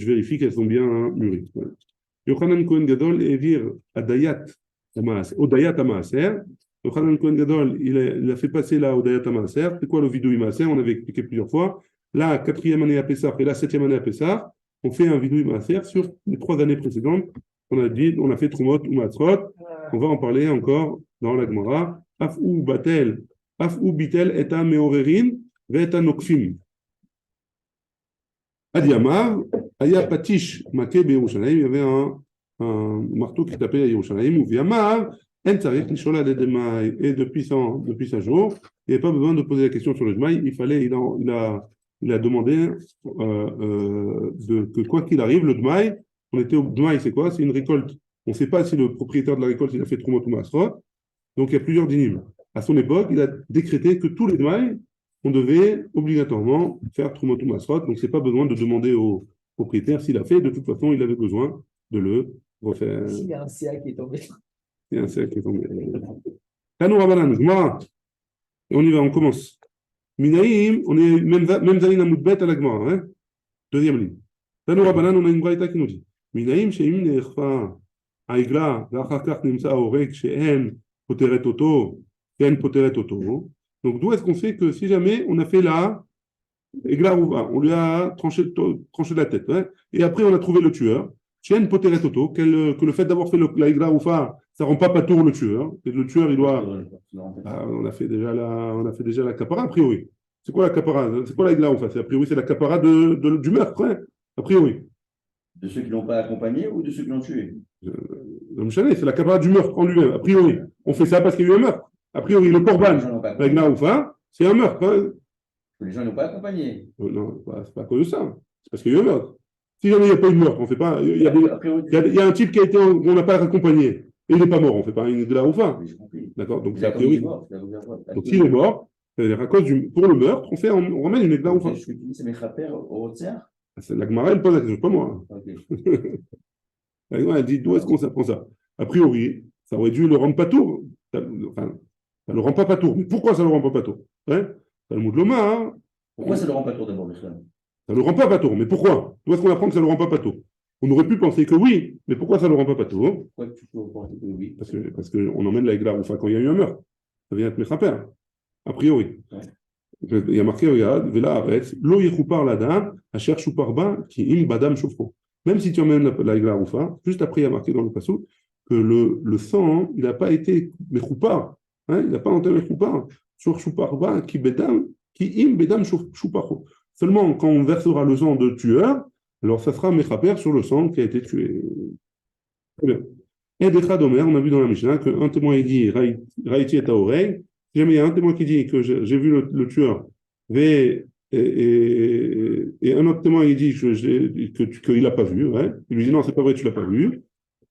vérifie qu'elles sont bien mûries. Voilà. Yochanan Cohen Gadol Evir Adayat Odayat Amaaser. Yochanan Cohen Gadol, il a fait passer la Odayat Amaaser. C'est quoi le vidouille Maaser? On avait expliqué plusieurs fois. La 4e année à Pessah et la 7e année à Pessah, on fait un vidouille Maaser sur les 3 années précédentes. On a dit, on a fait Trumot ou Matzrot. On va en parler encore dans la Gemara. Af ou Batel, Af ou Bitel eta Meorerin, ve eta Nokfim. Adiamav, Aya Patish, Make Yerushalayim, il y avait un marteau qui tapait à Yerushalayim, ou Viamav, En Tsarich, Nishola de Demaï, et depuis sa jour, il n'y avait pas besoin de poser la question sur le Demaï, il a demandé que quoi qu'il arrive, le Demaï, on était au Demaï, c'est quoi? C'est une récolte. On ne sait pas si le propriétaire de la récolte, il a fait Trumot ou Masrot, donc il y a plusieurs dynimes. À son époque, il a décrété que tous les Demaï, on devait obligatoirement faire Trumot ou Masrot, donc ce n'est pas besoin de demander au propriétaire s'il a fait, de toute façon, il avait besoin de le refaire. S'il y a un CA qui est tombé. Il y a un CA qui est tombé. Tanou Rabanan, Gemara. Et on y va, on commence. Minaïm, on est même Zanin Amoudbet à la Gemara, hein? Deuxième ligne. Tanou Rabanan, on a une braïta qui nous dit Minaïm, Sheim Ne'echfa, Aigla, Vachakach Nimsa Orek, She'en, Poteret Oto, She'en Poteret Oto. Donc, d'où est-ce qu'on sait que si jamais on a fait la Egla Rouva, on lui a tranché la tête, hein, et après on a trouvé le tueur, She'en Poteret Oto, que le fait d'avoir fait la Egla Rouva, ça ne rend pas patour le tueur, et le tueur, il doit. On a fait déjà la capara, a priori. C'est quoi la capara? C'est quoi la Egla Rouva? A priori, c'est la capara du meurtre, hein, a priori. De ceux qui ne l'ont pas accompagné ou de ceux qui l'ont tué? C'est la capara du meurtre en lui-même, a priori. On fait ça parce qu'il y a eu un meurtre. A priori, le korban, avec Naoufa, c'est un meurtre. Hein. Les gens ne l'ont pas accompagné. Non, c'est pas à cause de ça. C'est parce qu'il y a eu un meurtre. Si jamais il n'y a pas eu de meurtre, on fait pas. Il y a un type qu'on n'a pas accompagné et il n'est pas mort, on ne fait pas une Naoufa. D'accord? Donc, c'est a priori. Donc, s'il est mort, c'est-à-dire à cause pour le meurtre, on ramène une Naoufa. Ce que tu dis, c'est mes frères au tiers. La Gemara, elle pose la question, pas moi. Elle dit d'où est-ce qu'on s'apprend ça? A priori, ça aurait dû le rendre pas tour. Enfin, ça ne le rend pas tour. Mais pourquoi ça ne le rend pas tour? Talmud Loma. Pourquoi ça ne le rend pas tour d'abord, Michel? Ça ne le rend pas tour. Mais pourquoi? D'où est-ce qu'on apprend que ça ne le rend pas tour? On aurait pu penser que oui, mais pourquoi ça ne le rend pas tour? Pourquoi tu peux penser que oui? Parce qu'on emmène la Egla Roufa quand il y a eu un meurtre. Ça vient être Mechaper, a priori. Ouais. Il y a marqué, regarde, Vela Aretz, Lo Yechupar Ladam, Asher Shuparba, Ki Im Badam Shofro. Même si tu emmènes la Egla Roufa, juste après, il y a marqué dans le passage que le sang, il n'a pas été Mechoupar. Hein, il n'a pas entendu Mechoupar. Sur Shuparba, Ki Im Bedam Shuparo. Seulement, quand on versera le sang de tueur, alors ça sera Mechaper sur le sang qui a été tué. Très bien. Et d'Echad d'Omer, on a vu dans la Mishnah qu'un témoin il dit Raïti et Taorei. Si jamais il y a un témoin qui dit que j'ai vu le tueur, et un autre témoin il dit qu'il n'a pas vu, ouais. Il lui dit non, c'est pas vrai, tu l'as pas vu.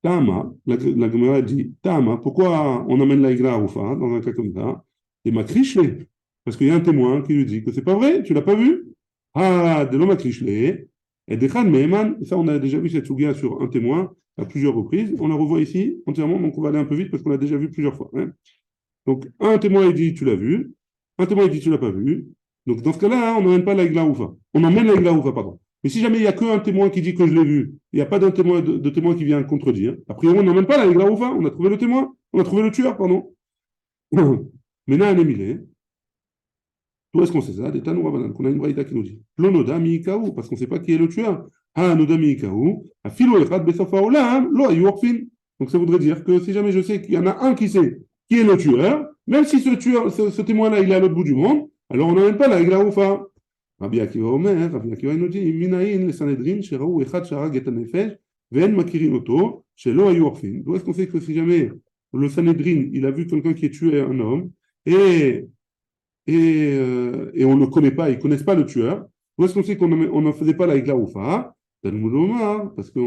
Tama, la Gemara dit Tama, pourquoi on amène la Igla Roufa dans un cas comme ça? Et Makrichle, parce qu'il y a un témoin qui lui dit que c'est pas vrai, tu l'as pas vu. Ah, de l'homme Makrichle, et d'Echad Meheman, ça on a déjà vu cette sougia sur un témoin à plusieurs reprises. On la revoit ici entièrement, donc on va aller un peu vite parce qu'on l'a déjà vu plusieurs fois. Hein. Donc, un témoin il dit tu l'as vu, un témoin il dit tu l'as pas vu. Donc, dans ce cas-là, on n'emmène pas la Igla Roufa. On emmène la Igla Roufa, pardon. Mais si jamais il n'y a qu'un témoin qui dit que je l'ai vu, il n'y a pas d'un témoin de témoin qui vient contredire, a priori on n'emmène pas la Igla Roufa, on a trouvé le témoin, on a trouvé le tueur, pardon. Maintenant, un émilé. D'où est-ce qu'on sait ça? Des Tanou Rabanan, qu'on a une braïta qui nous dit L'onoda miikaou, parce qu'on ne sait pas qui est le tueur. Ah, noda miikaou, a filo echad besafa olam, lo ayu orfin. Donc, ça voudrait dire que si jamais je sais qu'il y en a un qui sait qui est le tueur, même si ce témoin-là, il est à l'autre bout du monde, alors on n'emmène pas la Igla Roufa. Rabbi Akiva il nous dit Minaïn le Sanhedrin, Sheraou Echad Sharag et Anefesh, Ven Makirin Oto, Shelo Ayu Orfin. D'où est-ce qu'on sait que si jamais le Sanhedrin, il a vu quelqu'un qui a tué un homme, et on ne le connaît pas, ils ne connaissent pas le tueur, d'où est-ce qu'on sait qu'on n'en faisait pas la Igla Roufa? Parce que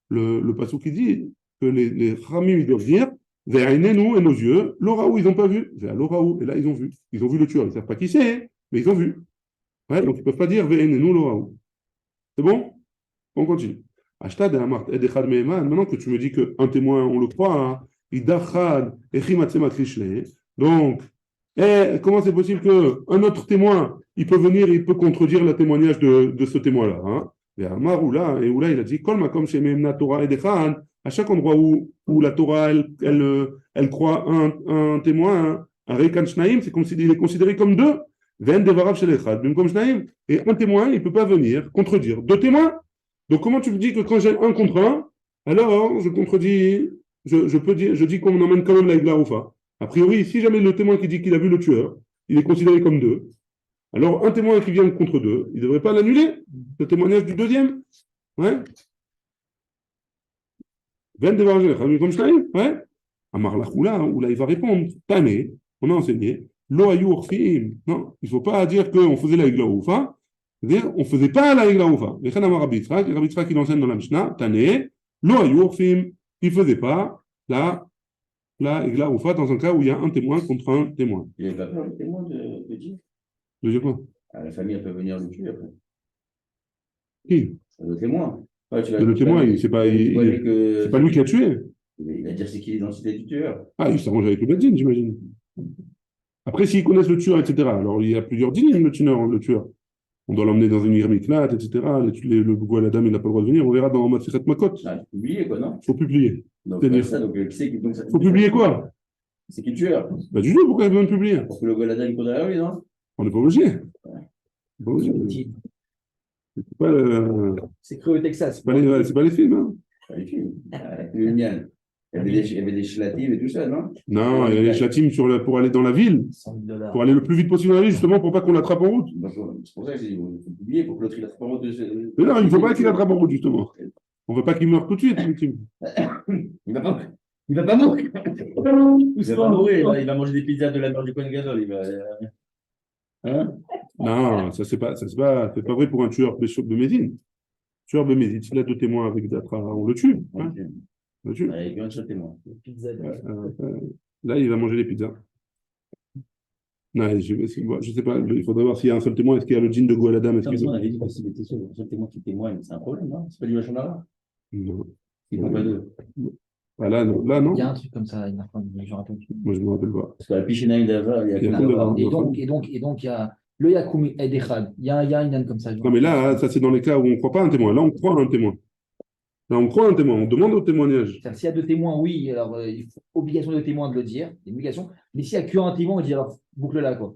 le passage qui dit que les Ramim, ils doivent dire nous et nos yeux, l'oraou, ils n'ont pas vu. L'oraou, et là, ils ont vu. Ils ont vu le tueur. Ils ne savent pas qui c'est, mais ils ont vu. Ouais, donc, ils ne peuvent pas dire nous, l'oraou. C'est bon? On continue. Maintenant que tu me dis qu'un témoin, on le croit, donc, Et comment c'est possible qu'un autre témoin, il peut venir, il peut contredire le témoignage de ce témoin-là, hein? Et Amar Oula, il a dit, Kol makom shememna Torah edechan, à chaque endroit où la Torah, elle croit un témoin, un Reikan Shnaim, c'est comme s'il est considéré comme deux. Ven devarav shel echad, bimkom Shnaim. Et un témoin, il ne peut pas venir contredire deux témoins. Donc comment tu me dis que quand j'ai un contre un, alors je contredis, je peux dire, je dis qu'on emmène quand même la Igla Oufa. A priori, si jamais le témoin qui dit qu'il a vu le tueur, il est considéré comme deux, alors un témoin qui vient contre deux, il ne devrait pas l'annuler, le témoignage du deuxième. Ouais. Ouais. Amar Lachoula, où là il va répondre, Tané, on a enseigné, Lo ayu orfim. Non, il ne faut pas dire qu'on faisait la Igla Oufa, c'est-à-dire on ne faisait pas la Igla Oufa. Les Amar Rabbi Yitzhak, il enseigne dans la Mishnah, Tané, Lo ayu orfim, il ne faisait pas la Igla Oufa dans un cas où il y a un témoin contre un témoin. Il n'est pas peur, le témoin de dire. Je dis quoi? Ah, la famille, elle peut venir le tuer après. Qui? Le témoin. Ouais, Le témoin, c'est pas lui qui a tué. Il va dire c'est qui l'identité du tueur. Ah, il s'arrange avec le Badin, j'imagine. Après, s'ils connaissent le tueur, etc., alors il y a plusieurs dynimes, le tueur. On doit l'emmener dans une ermiklat, etc. Le bougou la dame, il n'a pas le droit de venir. On verra dans Matzichet Makot. Ah, il faut publier, quoi, non? Il faut publier. Donc, C'est-à-dire ça, donc, qui c'est qui. Donc, faut publier quoi? C'est qui le tueur? Bah, du tout, pourquoi il veut publier? Pour que le Golada, il court derrière lui, non? On n'est pas obligé. C'est pas obligé. C'est pas, C'est cru au Texas. c'est pas les films, hein. Pas les films. Le mien. Il y avait des chlatives et tout ça, non? Non, il y a les chlatimes pour aller dans la ville, $100. pour aller le plus vite possible dans la ville, justement pour pas qu'on l'attrape en route. Donc, c'est pour ça que j'ai dit, il faut publier pour que l'autre il attrape en route. Mais non, il ne faut pas qu'il attrape en route, justement. On ne veut pas qu'il meure tout de suite, victime. Il va pas. Il va pas mourir. Il va pas mourir. Il va manger des pizzas de la mère du Kohen Gadol. Il va. Hein? Non, ça c'est pas vrai pour un tueur de Médine. Tueur de Médine, s'il a deux témoins avec Datra, on le tue. Hein, on le tue. Avec un seul témoin. Là, il va manger les pizzas. Non, je sais pas, il faudrait voir s'il y a un seul témoin. Est-ce qu'il y a le djinn de Goualadam? On avait dit que s'il était seul, un seul témoin qui témoigne, c'est un problème, non? C'est pas du Vachonara? Non. Ils n'ont pas deux. Ah, là, non. Il y a un truc comme ça, je me rappelle plus. Moi, je ne me rappelle pas. Parce que la Pichinaï d'Ava, il y a Il y a que combien là-bas. Et donc, il y a le Yakoumi Edechad. Il y a une âne comme ça. Non, mais là, ça, c'est dans les cas où on ne croit pas à un témoin. Là, on croit à un témoin. Là, on croit à un témoin. On demande au témoignage. S'il y a deux témoins, oui, alors il faut obligation de témoin de le dire, il y a une obligation. Mais s'il n'y a qu'un témoin, on dit alors boucle-là, quoi.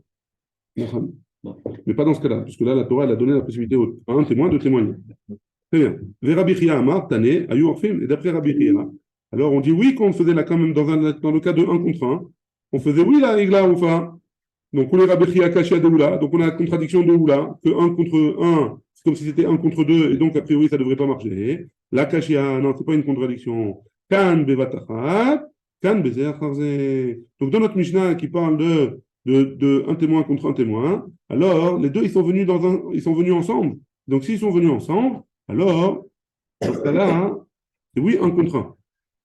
Mais pas dans ce cas-là, puisque là, la Torah, elle a donné la possibilité à un témoin de témoigner. Très bien. Ve Rabbi Chia Amar, Tané, Ayu Orfim, et d'après Rabbi Chia, alors on dit oui qu'on faisait là quand même dans le cas de 1 contre 1, on faisait oui la Igla Oufa. Donc on est Rabbi Chia Kashia de Oula, donc on a la contradiction de Oula, que 1 contre 1, c'est comme si c'était 1 contre 2, et donc a priori ça ne devrait pas marcher. La Kashia, non, ce n'est pas une contradiction. Kan Bevatachat, Kan Bezer Kharze. Donc dans notre Mishnah qui parle de un témoin contre un témoin, alors les deux ils sont venus ensemble. Donc s'ils sont venus ensemble, alors dans ce cas-là, hein, c'est oui 1 contre 1.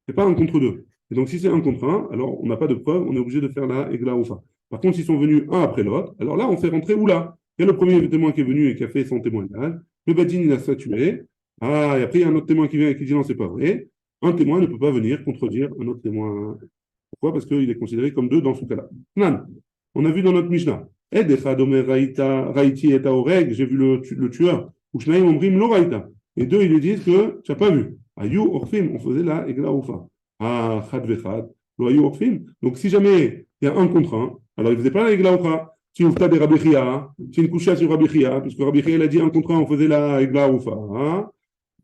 C'est pas 1 contre 2. Et donc si c'est 1 contre 1, alors on n'a pas de preuve, on est obligé de faire la Egla Oufa. Par contre, s'ils sont venus un après l'autre, alors là on fait rentrer Oula. Il y a le premier témoin qui est venu et qui a fait son témoignage. Le Badin il a statué. Ah, et après il y a un autre témoin qui vient et qui dit non, c'est pas vrai. Un témoin ne peut pas venir contredire un autre témoin. Pourquoi? Parce qu'il est considéré comme deux dans ce cas-là. Nan. On a vu dans notre Mishnah, j'ai vu le tueur, ou Shnaim Omrim lo raïta. Et deux, ils lui disent que tu n'as pas vu. Ayu Orfim, on faisait la Egla Oufa. Ah, Chad Vechad, lo Ayu Orfim. Donc si jamais il y a 1 contre 1, alors il ne faisait pas la Egla Oufa. Si on fait des Rabbi Chia, si une coucha sur Rabbi Chia, puisque Rabbi Chia il a dit 1 contre 1, on faisait la Egla Oufa. Hein?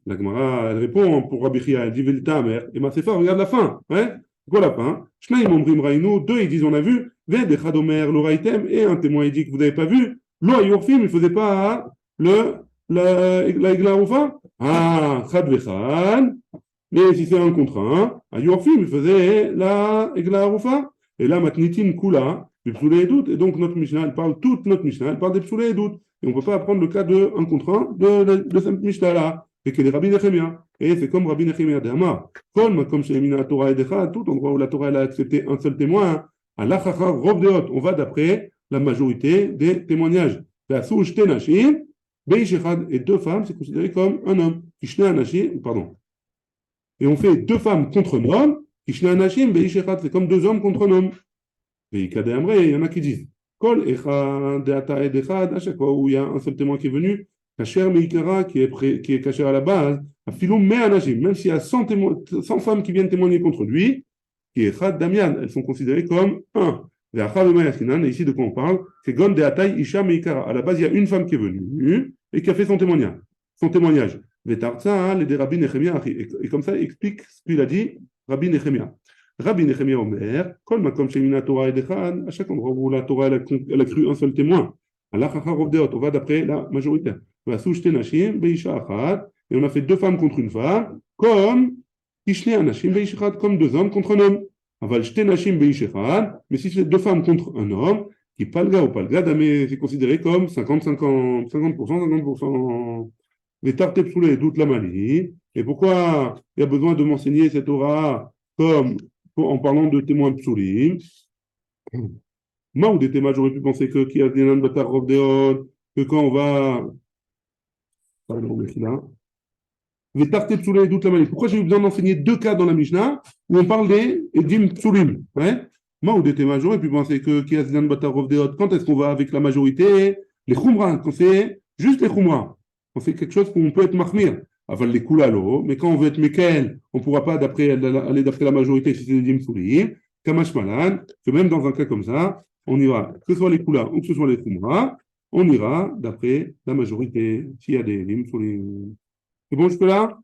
La Gemara, elle répond pour Rabbi Chia, elle dit Velta Mer, et Masefa, regarde la fin. Hein? Quoi la fin? Shnaim Omrim Raïnou, deux, ils disent on a vu. Et un témoin il dit que vous n'avez pas vu, il ne faisait pas la Egla Oufa. Ah, Chad Vechad. Mais si c'est 1 contre 1, il faisait la Egla Oufa. Et là, Matnitin Kula, des psoulés et doutes. Et donc, notre Mishnah, elle parle toute notre Mishnah, elle parle des psoulés et doutes. Et on ne peut pas apprendre le cas de 1 contre 1 de cette Mishnah-là. Et que les Rabbi Nechemia. Et c'est comme Rabbi Nechemia d'Amar. Comme chez Emina Torah et Dechad, tout endroit où la Torah elle a accepté un seul témoin. On va d'après la majorité des témoignages. Et 2 femmes, c'est considéré comme un homme. Pardon. Et on fait 2 femmes contre un homme. C'est comme 2 hommes contre un homme. Et il y en a qui disent Kol echad de'ata ed echad, à chaque fois où il y a un seul témoin qui est venu, Kacher Meikara, qui est caché à la base, à Filou Me'anashim, même s'il y a 100 femmes qui viennent témoigner contre lui, qui est Echad Damian, elles sont considérées comme un. Et ici, de quoi on parle? C'est Gon de'atai Isha Meikara. À la base, il y a une femme qui est venue et qui a fait son témoignage. Et comme ça, il explique ce qu'il a dit, Rabbi Nechemia. Rabbi Nechemia Omer, Kol Makom Shemina Torah Edechad, à chaque endroit où la Torah elle a cru un seul témoin. Allah Chachar Deot, on va d'après la majorité. Et on a fait deux femmes contre une femme, comme comme deux hommes contre un homme. Mais si c'est deux femmes contre un homme, qui palga ou palga, c'est considéré comme 50-50, 50%. Les tartep sous les doutes la manie. Et pourquoi il y a besoin de m'enseigner cette aura comme en parlant de témoins psulim? Moi, ou des témoins, j'aurais pu penser que qui a des nains de Batar Rovdeon, que quand on va. Pardon, là. Les tartep sous les doutes la manie. Pourquoi j'ai eu besoin d'enseigner deux cas dans la Mishnah où on parle des Edim psulim? Moi, ou des témoins, j'aurais pu penser que qui a des nains de Batar Rovdeon, quand est-ce qu'on va avec la majorité? Les Khumra, quand c'est juste les Khumra. On fait quelque chose qu'on peut être mahmir. Aval les koulalo, mais quand on veut être mekel, on ne pourra pas aller d'après la majorité si c'est des dimsourim. Kamash malan, que même dans un cas comme ça, on ira, que ce soit les koulas ou que ce soit les khumra, on ira d'après la majorité s'il y a des dimsourim. C'est bon jusque-là?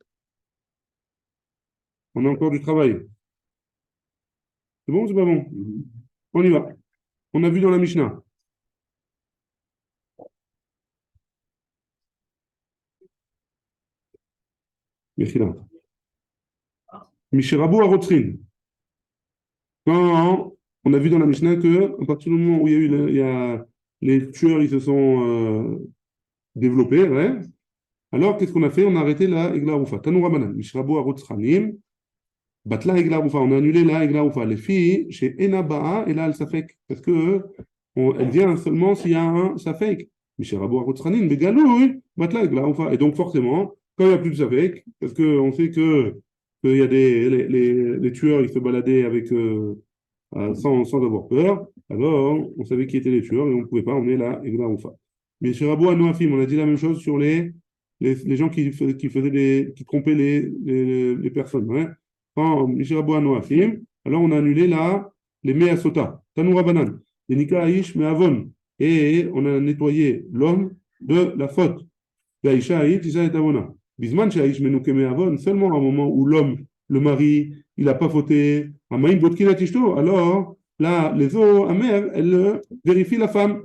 On a encore du travail. C'est bon ou c'est pas bon? On y va. On a vu dans la Mishnah. Mechila. Mishirabu Arotzrin. Quand on a vu dans la Mishnah que, à partir du moment où il y a les tueurs, ils se sont développés, ouais. Alors, qu'est-ce qu'on a fait? On a arrêté la Egla Rufa. Tanoura Banan. Mishirabu Arotzranim. Batla Egla Rufa. On a annulé la Egla Rufa. Les filles, chez Enabaa et là, elle Safek. Parce que elle vient seulement s'il y a un Safek. Mishirabu Arotzranim. Begalouy. Batla Egla Rufa. Et donc, forcément, quand il n'y a plus de Safek, parce qu'on sait qu'il y a les tueurs, ils se baladaient avec, sans avoir peur, alors on savait qui étaient les tueurs et on ne pouvait pas emmener la Egla Oufa. Mais chez Rabou Anouafim, on a dit la même chose sur les gens qui qui trompaient les personnes. Quand chez Rabou Anouafim, alors on a annulé les Mea Sota, Tanoura Banan, les Nika Aish Meavon, et on a nettoyé l'homme de la faute. Aïcha Aït, Isa et Avona. Bisman Shaish Menouke Meavon, seulement à un moment où l'homme, le mari, il n'a pas fauté, alors là, les eaux amères, elles vérifient la femme.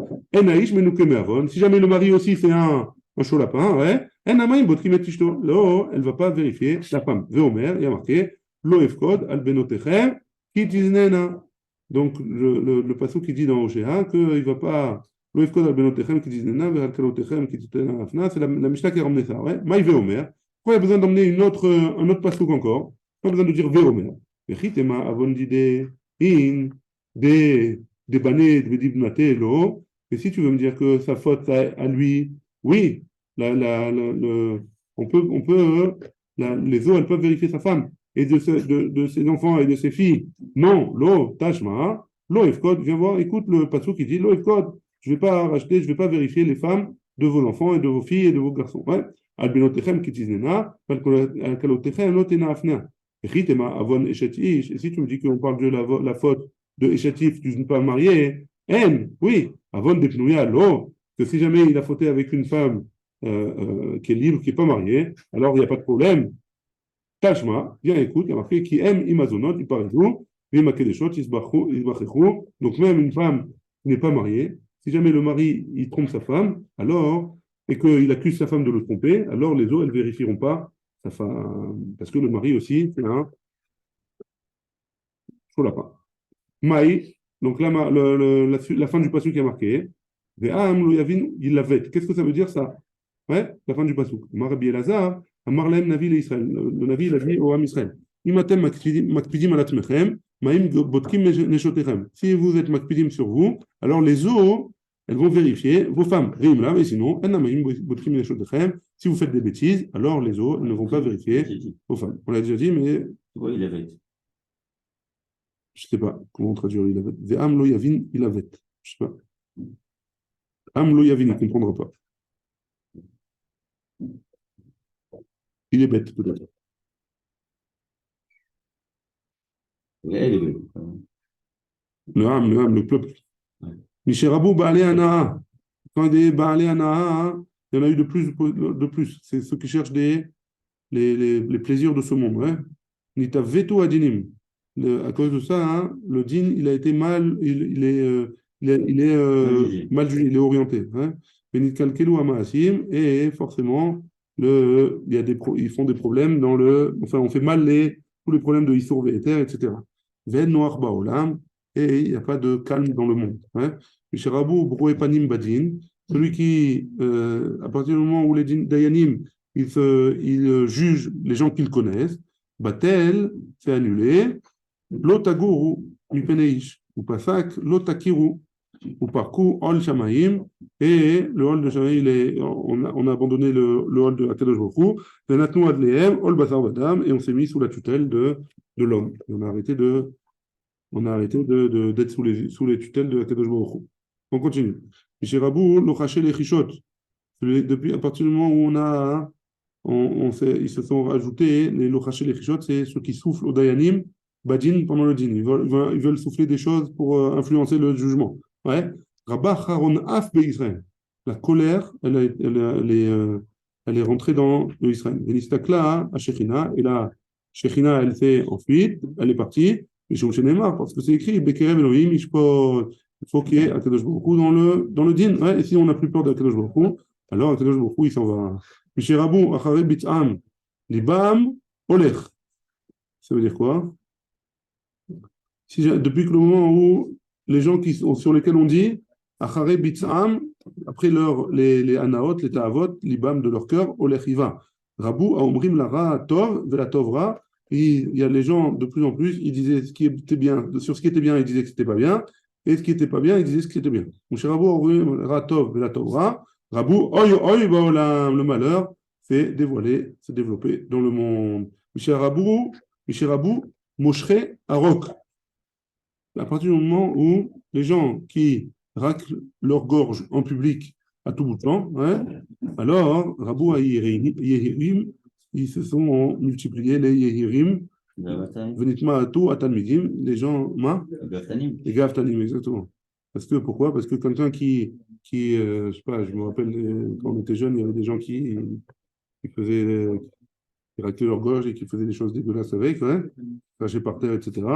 Si jamais le mari aussi fait un chaud lapin, elle ne va pas vérifier la femme. Il y a marqué Lo efkod al benotechem ki tiznena. Donc le passage qui dit dans Oshéa qu'il ne va pas Lo efkod al benotechem ki tiznena ve al kalotechem ki tiznena afna, c'est la Mishnah qui a ramené ça. Maï veomer. Pourquoi il y a besoin d'emmener un autre passage encore? Pas besoin de dire veomer. Vechitema avon d'idée in des banés de dibnate lo. Et si tu veux me dire que sa faute à lui, oui, on peut les eaux, elles peuvent vérifier sa femme et de ses enfants et de ses filles. Non, lo tashma, lo efkod, viens voir, écoute le passou qui dit lo efkod. Je ne vais pas racheter, je ne vais pas vérifier les femmes de vos enfants et de vos filles et de vos garçons. Ouais. Albinotechem kitiznena, alkalotechem lotena afna. Et si tu me dis qu'on parle de la faute de Eshatif, tu ne pas marié, oui, Avon de Pnouya, l'eau, que si jamais il a fauté avec une femme qui est libre, qui n'est pas mariée, alors il n'y a pas de problème. Tashma, viens écoute, il y a marqué qui aime Imazonot, il parle d'où, donc même une femme qui n'est pas mariée, si jamais le mari il trompe sa femme, alors, et qu'il accuse sa femme de le tromper, alors les eaux, elles ne vérifieront pas sa femme, parce que le mari aussi, c'est un chaud lapin. Maï, donc là, la fin du passage qui a marqué, qu'est-ce que ça veut dire ça? Ouais, la fin du passage. Rabbi Elazar, Amarlem Navi l'Israël. Le Navi, il a dit au Ham Israël. Imatem makpidim alatmechem, maïm botkim neshotechem. Si vous êtes makpidim sur vous, alors les eaux, elles vont vérifier vos femmes. Rim là, mais sinon, si vous faites des bêtises, alors les eaux, elles ne vont pas vérifier vos femmes. On l'a déjà dit, mais. Oui, il avait. Je ne sais pas comment traduire ilavet. Ve'am lo yavin ilavet. Je ne sais pas. Am lo yavin, il ne comprendra pas. Il est bête, peut-être. Ouais, il est belle. Le peuple. Ouais. Misherabu Baalé Anaa. Quand des Baalé Anaa, il y en a eu de plus. De plus. C'est ceux qui cherchent les plaisirs de ce monde. Ouais. Nita veto adinim. À cause de ça, hein, le din, il a été mal, mal jugé, il est orienté. Hein. Benit kalkelu amaasim, et forcément, ils font des problèmes dans le. Enfin, on fait mal tous les problèmes de Issour Véter, etc. Ven noach baolam, et il n'y a pas de calme dans le monde. Hein. Misherabu broepanim badin, celui qui, à partir du moment où les dayanim, ils jugent les gens qu'ils connaissent, Batel, c'est annulé. L'otaguru, mipeneish. Ou pasak, l'otakiru. Ou parcours, ol shamaim. Et le hall de shamaim, on a abandonné le hall de Akadosh Baruch Hu. Venatnu adlehem, ol basar vadam. Et on s'est mis sous la tutelle de l'homme. Et on a arrêté d'être sous les tutelles de Akadosh Baruch Hu. On continue. Misherabu, lochaché les chishot. Depuis, à partir du moment où ils se sont rajoutés, les lochaché les chishot, c'est ceux qui soufflent au dayanim, badin pendant le din. Ils veulent souffler des choses pour influencer le jugement. Ouais. Rabba Haron Af Israël. La colère, elle est rentrée dans Israël. Et l'istakla à Shechina, et la Shechina, elle s'est enfuite, elle est partie. Et chez Neymar, parce que c'est écrit, Bekerem Elohim, il faut qu'il y ait Akadosh Baruch Hu dans le din. Ouais. Et si on n'a plus peur d'Akadosh Baruch Hu, alors Akadosh Baruch Hu, il s'en va. Misherabu Achare Bitzam, Libam Olech. Ça veut dire quoi? Depuis le moment où les gens sur lesquels on dit Achare Bitzam, après les Anaot, les Ta'avot, l'Ibam de leur cœur, Olechiva. Rabu Aomrim Lara Tov, Vela Tovra. Il y a les gens, de plus en plus, ils disaient ce qui était bien. Sur ce qui était bien, ils disaient que c'était pas bien. Et ce qui n'était pas bien, ils disaient ce qui était bien. Rabu Aomrim Lara Tov, Vela Tovra. Rabu Oy Baolam, le malheur s'est développé dans le monde. Misherabu Moshre Arok. À partir du moment où les gens qui raclent leur gorge en public à tout bout de champ, hein, alors Rabou Yehirim, ils se sont multipliés, les Yehirim, Venitma Atou, Atalmidim, les gens, les Gaftanim, exactement. Pourquoi? Parce que quelqu'un qui je sais pas, je me rappelle quand on était jeune, il y avait des gens qui raclaient leur gorge et qui faisaient des choses dégueulasses avec, hein, crachaient par terre, etc.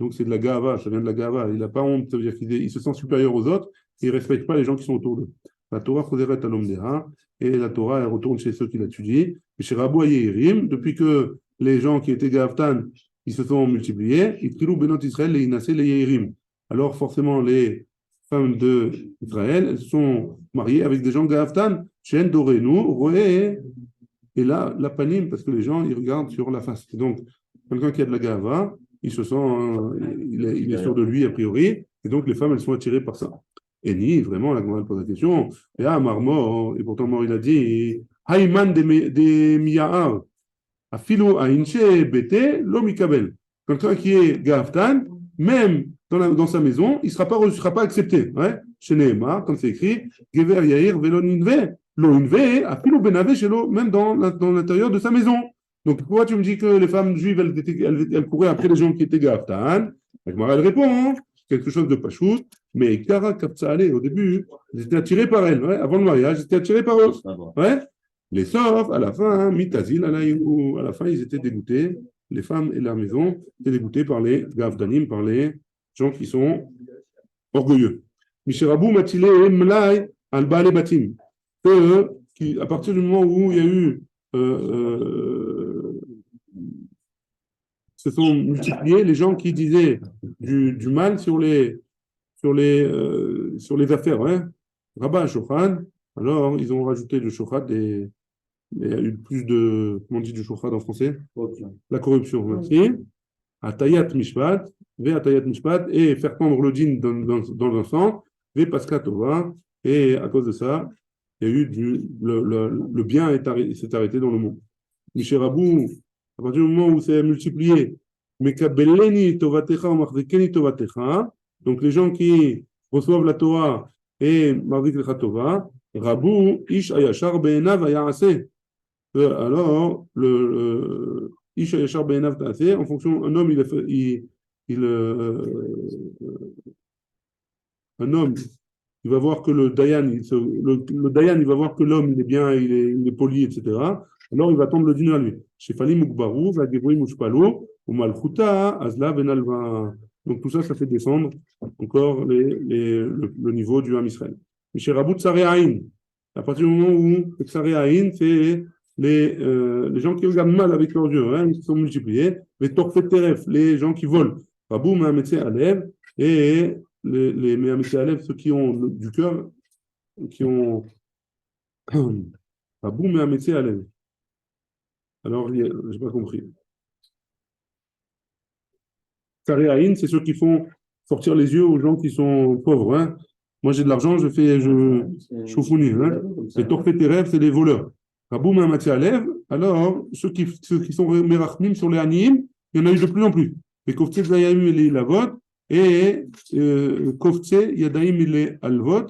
Donc c'est de la gava, ça vient de la gava. Il n'a pas honte, ça veut dire qu'il se sent supérieur aux autres et il ne respecte pas les gens qui sont autour d'eux. La Torah Choderet Alom Deha, et la Torah elle retourne chez ceux qui l'étudient. Et chez Rabou Yehirim, depuis que les gens qui étaient Gavtan, ils se sont multipliés, Itrilou Benot Israël, les Inassé, les Yehirim. Alors forcément, les femmes d'Israël, elles sont mariées avec des gens Gavtan, Shen Dorenu, Roé, et là, la panim, parce que les gens, ils regardent sur la face. Et donc, quelqu'un qui a de la gava, il se sent, il est sûr de lui a priori, et donc les femmes, elles sont attirées par ça. Et ni, vraiment, la grande pose la question, et Marmor, et pourtant Mor, il a dit, Haïman de Miyahar, Afilo Ainche Bete, Lomikabel. Quelqu'un qui est Gaftan, même dans sa maison, il ne sera pas accepté. Ouais? Chez Nehemar, comme c'est écrit, Gever Yair Veloninve, Loinve, Afilo Benave, même dans l'intérieur de sa maison. Donc, pourquoi tu me dis que les femmes juives, elles couraient après les gens qui étaient Gaftan? Elle répond, hein, quelque chose de pachout, mais Kara Kapsaale, au début, ils étaient attirés par elle, ouais, avant le mariage, ils étaient attirés par eux. Ouais. Les sauf, à la fin, Mitazil, à la fin, ils étaient dégoûtés, les femmes et la maison étaient dégoûtées par les Gafdanim, par les gens qui sont orgueilleux. Misherabu Matile Mlai Al-Baale Batim. À partir du moment où il y a eu se sont multipliés les gens qui disaient du mal sur les affaires. Hein. Rabat Shochan, alors ils ont rajouté le Shochat et il y a eu plus de, comment on dit du Shochat en français? La corruption. Merci. Atayat Mishpat, et faire prendre le din dans le sang, ve Paskatova, et à cause de ça, il y a eu le bien s'est arrêté dans le monde. Misherabu, à partir du moment où c'est multiplié, Mekabeleni tovatecha ou machzekeni tovatecha. Donc les gens qui reçoivent la Torah et marzik lecha tova, Rabou ish ayashar be'enav hayaseh. Alors, ish ayashar be'enav ta'aseh, en fonction, un homme, un homme, il va voir que le Dayan, le Dayan, il va voir que l'homme, il est bien, il est poli, etc. Alors, il va tendre le dîner à lui. Shefalim ukbaru, vageboim ushpalo, ou malchuta, azla venalva. Donc, tout ça, ça fait descendre encore le niveau du Ham Israël. Chez Rabut Tsareaïn, à partir du moment où Tsareaïn, c'est les gens qui regardent mal avec leurs yeux, hein, ils sont multipliés. Les Torfet Teref, les gens qui volent. Rabou Mehametze Alev, et les Mehametze Alev, ceux qui ont du cœur, qui ont. Rabou Mehametze Alev. Alors, je n'ai pas compris. Tsareaïn, c'est ceux qui font sortir les yeux aux gens qui sont pauvres. Hein. Moi, j'ai de l'argent, je suis fourni. Hein. Les Torfet Teref, c'est les voleurs. Rabou Mehametze Alev, alors, ceux qui sont Merachmim sur les Aniyim, il y en a eu de plus en plus. Les Koftse Zayamim et les Lavot, et Koftse Yadaim et les Alvot,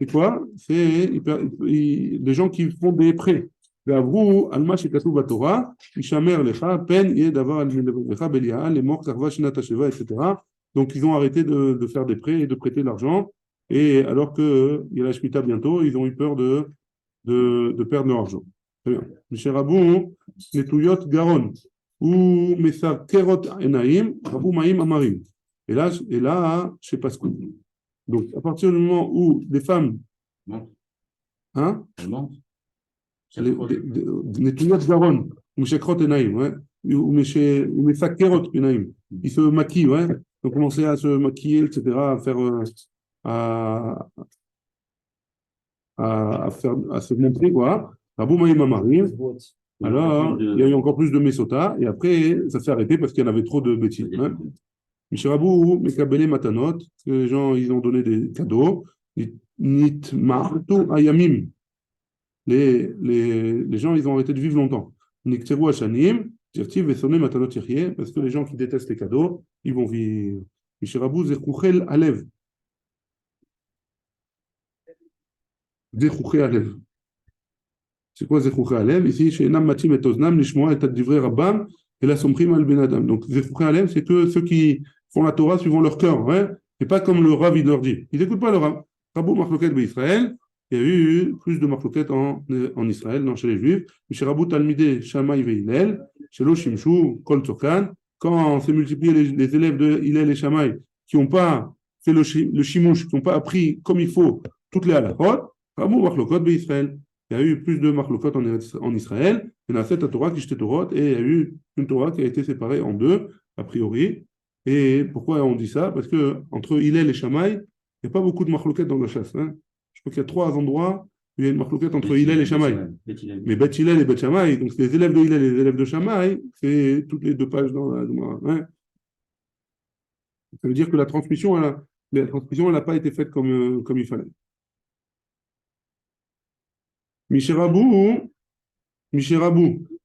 c'est quoi? C'est les gens qui font des prêts. Ve'avru alma shekatuv baTorah, ishamer lecha, pen yeh davar al lecha belial, les morts karva shnat hasheva, etc. Donc, ils ont arrêté de faire des prêts et de prêter l'argent. Et alors qu'il y a la Shemitah bientôt, ils ont eu peur de perdre leur argent. Très bien. Michel Rabou, Netuyot Garon, ou Messar Kerot Enaim, Rabou Maïm Amarim. Et là, je sais pas ce qu'on dit. Donc, à partir du moment où des femmes. Hein? Netuyot Garon, ou Shekrot Enaim, ouais. Ou Messar Kerot Enaim. Ils se maquillent, ouais. Ils ont commencé à se maquiller, etc., à faire. À se montrer, quoi. Rabou Maïm Amarim. Alors, il y a eu encore plus de Mesota, et après, ça s'est arrêté parce qu'il y en avait trop de bêtises. Hein. Michel Rabou, Mekabele Matanot, les gens, ils ont donné des cadeaux. Nit Ma'ato Ayamim. Les gens, ils ont arrêté de vivre longtemps. Nikteru Hashanim, Tirtiv Vesone Matanot Yirye, parce que les gens qui détestent les cadeaux, ils vont vivre. Michel Rabou, Zekuchel Alev. Zekuchel Alev. C'est quoi Zechouché Alev? Ici, chez Nam Matim et Oznam, Nishmoa et Taddivrei Rabbam, et la Somrim al Ben Adam. Donc, Zechouché Alev, c'est que ceux qui font la Torah suivant leur cœur, hein, et pas comme le Rav, il leur dit. Ils n'écoutent pas le Rav. Rabou Marloquet Israël, il y a eu plus de Marloquet en Israël, non, chez les Juifs. Chez Rabou Talmideh, Shammai et Hillel, chez Lo Shimshu, Kol Tzokan, quand on s'est multiplié les élèves de Hillel et Shammai qui n'ont pas fait le Shimouch, qui n'ont pas appris comme il faut toutes les halachot, Rabou Marloquet Israël. Il y a eu plus de marloquot en Israël. Il y en a 7 à Torah qui jetait Torah, et il y a eu une Torah qui a été séparée en deux, a priori. Et pourquoi on dit ça? Parce que entre Hillel et Shammai, il n'y a pas beaucoup de marloquet dans la chasse. Hein. Je crois qu'il y a 3 endroits où il y a une marloquet entre Hillel et Shammai. Mais Beth Hillel et Beth Shammai, donc les élèves de Hillel et les élèves de Shammai, c'est toutes les 2 pages dans la Gemara. Hein. Ça veut dire que la transmission, elle n'a pas été faite comme il fallait. Misherabou,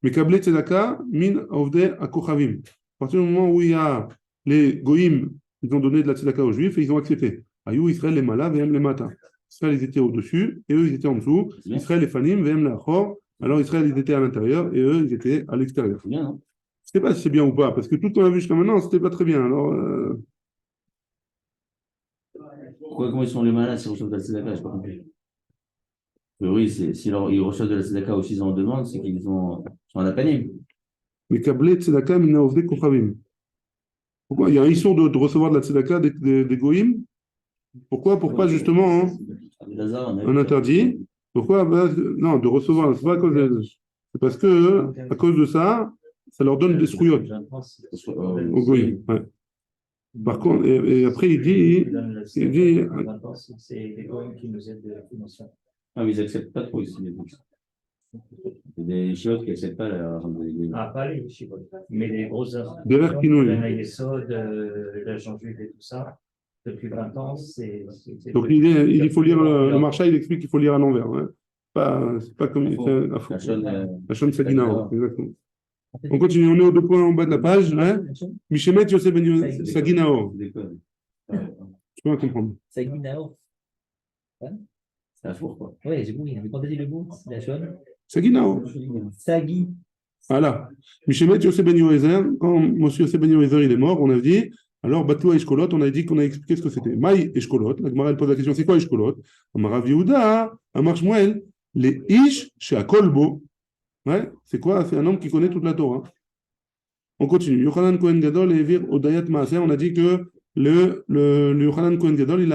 Mekablet Tzedaka, Min Ovde Akochavim. À partir du moment où il y a les Goïm, ils ont donné de la Tzedaka aux Juifs et ils ont accepté. Ayou Israël les Mala, Vehem les Mata. Israël, ils étaient au-dessus et eux, ils étaient en dessous. Israël les Fanim, Vehem les Achor. Alors Israël, ils étaient à l'intérieur et eux, ils étaient à l'extérieur. Je ne sais pas si c'est bien ou pas, parce que tout ce qu'on a vu jusqu'à maintenant, c'était pas très bien. Alors. Comment ils sont les malades si on reçoit de la Tzedaka? Je n'ai pas compris. Oui, s'ils reçoivent de la tzedaka ou s'ils en demandent, c'est qu'ils sont à la panim. Mais Kablet tzedaka mina ovdei kochavim. Pourquoi il y a un issur de recevoir de la tzedaka des goïm? Pourquoi justement un interdit? Pourquoi non, de recevoir, c'est pas à cause c'est parce que à cause de ça, ça leur donne des srouillottes aux goïm. Ouais. Par contre, et après il dit c'est des goïm qui nous aident de la financière. Ah, mais ils n'acceptent pas trop ici les bouches. Il y a des chivotes qui n'acceptent pas la. Ah, pas les chivotes, mais les grosses œuvres. Des verres qui nouillent. Les sodes, l'agent juif et tout ça, depuis 20 ans, c'est. Donc il faut lire le Marcha, il explique qu'il faut lire à l'envers. Hein. C'est pas comme. La chaîne Sadina, exactement. On continue, on est aux 2 points en bas de la page. Hein. Mishemet Yosef Ben Saginao. Tu déconnes. Tu peux comprendre. Saginao. C'est un four, quoi. Ouais, j'ai compris. Mais quand tu dis le mot, c'est la chose. Saginao. Sagi. Voilà. Mishemet Yosef Ben Yoézer, quand M. Yosef Ben Yoézer il est mort, on a dit, alors Batou Eshkolot, on a dit qu'on a expliqué ce que c'était. Maï Eshkolot, la Gemara elle pose la question, c'est quoi Eshkolot? Amarav Yehuda, Amar Shmuel, les Ish chez Akolbo. Ouais, c'est quoi? C'est un homme qui connaît toute la Torah. On continue. Yochanan Kohen Gadol et Vir Odayat Maaser, on a dit que le Yochanan Kohen Gadol, il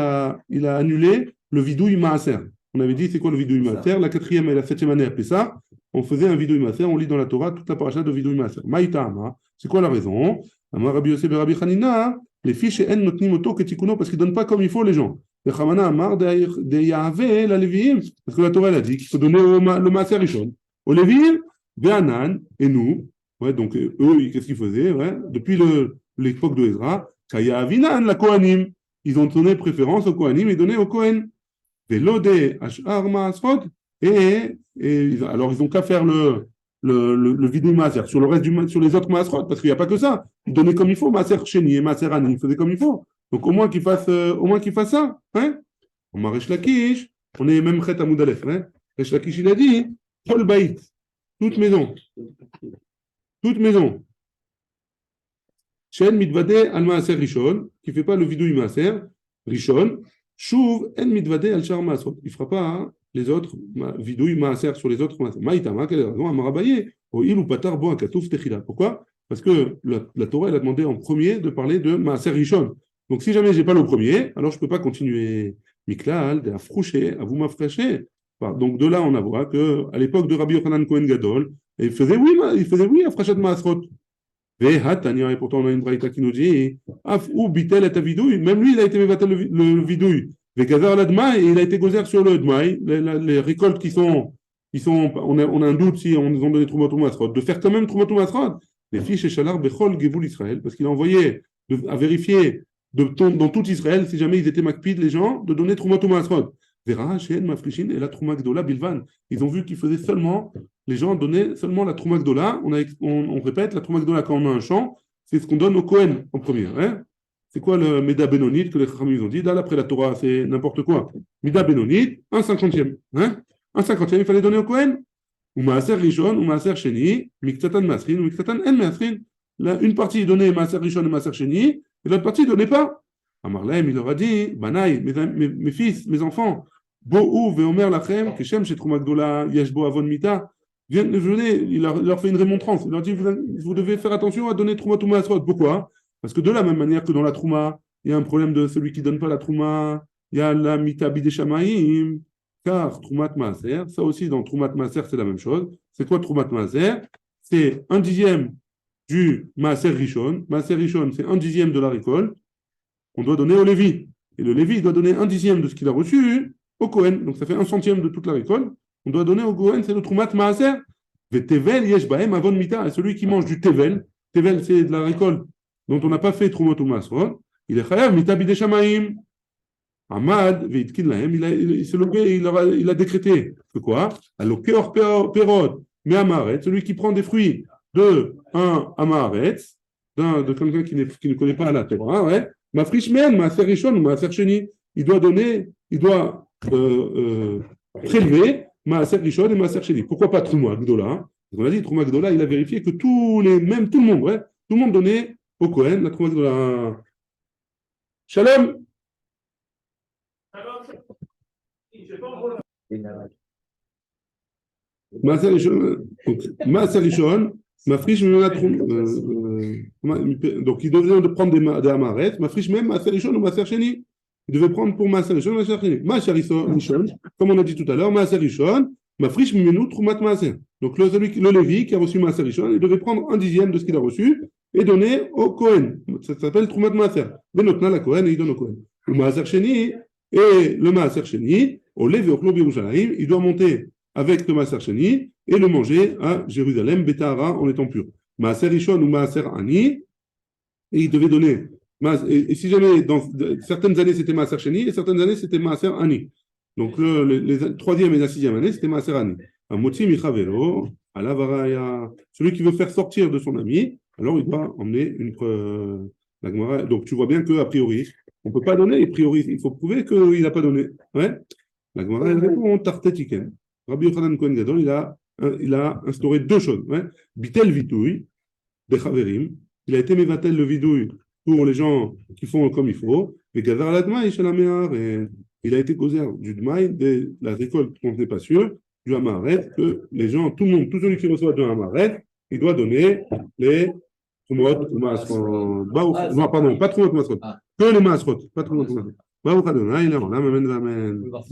a annulé le vidouille Maaser. On avait dit, c'est quoi le vidouille Maaser? La 4e et la 7e année après ça, on faisait un vidouille Maaser, on lit dans la Torah toute la paracha de vidouille Maaser. Maïta Ama, c'est quoi la raison? Amar Rabbi Yosef et Rabbi Hanina, les fiches en notnim oto ketikuno parce qu'ils ne donnent pas comme il faut les gens. Le Chamana Amar de Yahvé la Léviim, parce que la Torah elle a dit qu'il faut donner le Maaser Rishon. Au Léviim, Véanan et nous. Ouais, donc eux, qu'est-ce qu'ils faisaient ouais, depuis l'époque de Ezra, Kaya Avinan, la Kohanim, ils ont donné préférence aux Kohanim et donné aux Kohen. Velode Ashar Maasrod, et alors ils n'ont qu'à faire le vidéo Maaser sur le reste sur les autres Maasrod, parce qu'il n'y a pas que ça. Ils donnaient comme il faut, Maaser Sheni et Maaser Ani, ils faisaient comme il faut. Donc au moins qu'ils fassent ça. Hein? On m'a Resh Lakish, on est même Chet Amoud Aleph. Hein? Resh Lakish il a dit, Kol Baït, toute maison. Toute maison. Shen mitvade al maaser rishon, qui ne fait pas le vidouille maaser, rishon, shuv en mitvade al shar maasot. Il ne fera pas les autres vidouille maaser sur les autres maaser. Maïtama, quelle est la raison? Amarabaye, o il ou patar bo akatouf techila. Pourquoi? Parce que la Torah, elle a demandé en premier de parler de maaser rishon. Donc si jamais je n'ai pas le premier, alors je ne peux pas continuer. Miklal, de afroucher, à vous m'affracher. Donc de là, on voit qu'à l'époque de Rabbi Yochanan Kohen Gadol, il faisait oui, Afrachat Maasrot. Et pourtant on a une braïta qui nous dit, Af ou bitel et vidouille, même lui il a été mévatel le vidouille. Et il a été gozer sur le dmaï, les récoltes on a un doute si on nous a donné Troumatou Masrot, de faire quand même Troumatou Masrot. Les fiches et Chalar Bechol Gevoul Israël, parce qu'il a envoyé à vérifier dans tout Israël, si jamais ils étaient makpid, les gens, de donner Troumatou Masrot. Vera, Shen, Mafrishin et la Trouma Gdola Bilvan. Ils ont vu qu'ils faisaient seulement, les gens donnaient seulement la Trouma Gdola. On répète, la Trouma Gdola, quand on a un champ, c'est ce qu'on donne au Kohen en premier. Hein? C'est quoi le Meda Benonite que les Chachamim ont dit? Là, après la Torah, c'est n'importe quoi. Meda Benonite, 1/50. Hein? 1/50, il fallait donner au Kohen. Ou Maaser Rishon, ou Maaser Sheni, Miktatan Masrin, ou Miktatan En Masrin. Une partie donnait Maaser Rishon et Maaser Sheni, et l'autre partie ne donnait pas. Amarlem, il leur a dit, Banaï, mes fils, mes enfants, Bo'u ve'omer lachem, keshem chez Trouma Gdola, yeshbo avon mita. Venez, il leur fait une remontrance. Il leur dit, vous devez faire attention à donner Trouma Touma Asrot. Pourquoi? Parce que de la même manière que dans la Trouma, il y a un problème de celui qui ne donne pas la Trouma, il y a la mita bideshamaïm, car Troumat Maaser, ça aussi dans Troumat Maaser, c'est la même chose. C'est quoi Troumat Maaser? C'est 1/10 du Maaser Rishon. Maaser Rishon, c'est 1/10 de la récolte. On doit donner au Lévi. Et le Lévi doit donner 1/10 de ce qu'il a reçu au Kohen. Donc ça fait 1/100 de toute la récolte. On doit donner au Kohen, c'est le Troumat Maaser. Tevel yesh bahem avon mita. Et celui qui mange du Tevel, Tevel c'est de la récolte dont on n'a pas fait Troumat Maaser, il est chayav mita bideshamaim. Amad veitkin lahem, il s'est levé, il a décrété que quoi? Alors keor perot mais amaret, celui qui prend des fruits de un amaret, de quelqu'un qui ne connaît pas la Torah, ouais. Ma frichman, ma serishon ou ma sercheni, il doit prélever ma serishon et ma sercheni. Pourquoi pas Trouma Gdola? On a dit Trouma Gdola, il a vérifié que tout le monde, ouais, tout le monde donnait au Kohen la Trouma Gdola. Shalom. Ma serishon, ma friche me la donc il devait prendre des amarettes, ma friche même, ma serishon ou ma sercheni. Il devait prendre pour ma serishon ou ma sercheni. Ma serishon, comme on a dit tout à l'heure, ma serishon, ma friche me troumat maaser. Donc le Lévi qui a reçu ma serishon, il devait prendre 1/10 de ce qu'il a reçu et donner au Kohen. Ça s'appelle troumat maaser. Benotna la Kohen et il donne au Kohen. Ou ma sercheni et le ma sercheni, au Lévi au Klob Yerushalayim, il doit monter avec le Maaser Sheni et le manger à Jérusalem, Betahara, en étant pur. Maaser Rishon ou Maaser Ani, et il devait donner. Et si jamais, dans certaines années, c'était Maaser Sheni, et certaines années, c'était Maaser Ani. Donc, les 3e et la 6e année, c'était Maaser Ani. Amotzi Michavelo, Alavaraya, celui qui veut faire sortir de son ami, alors il doit emmener une preuve. La Gemara, donc tu vois bien qu'a priori, on ne peut pas donner, a priori, il faut prouver qu'il n'a pas donné. Ouais. La Gemara, elle répond Tartetiken. Rabbi Yochanan Kohen Gadol, il a instauré deux choses. Ouais. Bitel vitouille, bechaverim. Il a été mévatel le vidouille pour les gens qui font comme il faut. Et Gazar Ladma, il a été causé du Dmaï, de la récolte qu'on n'est pas sûr, du Hamaret, que les gens, tout le monde, tout celui qui reçoit du Hamaret, il doit donner les Trumot, Masrot. Non, pardon, pas Trumot, Masrot. Que les Masrot, pas Trumot, Masrot. Baruch Adonai, Amen, Amen.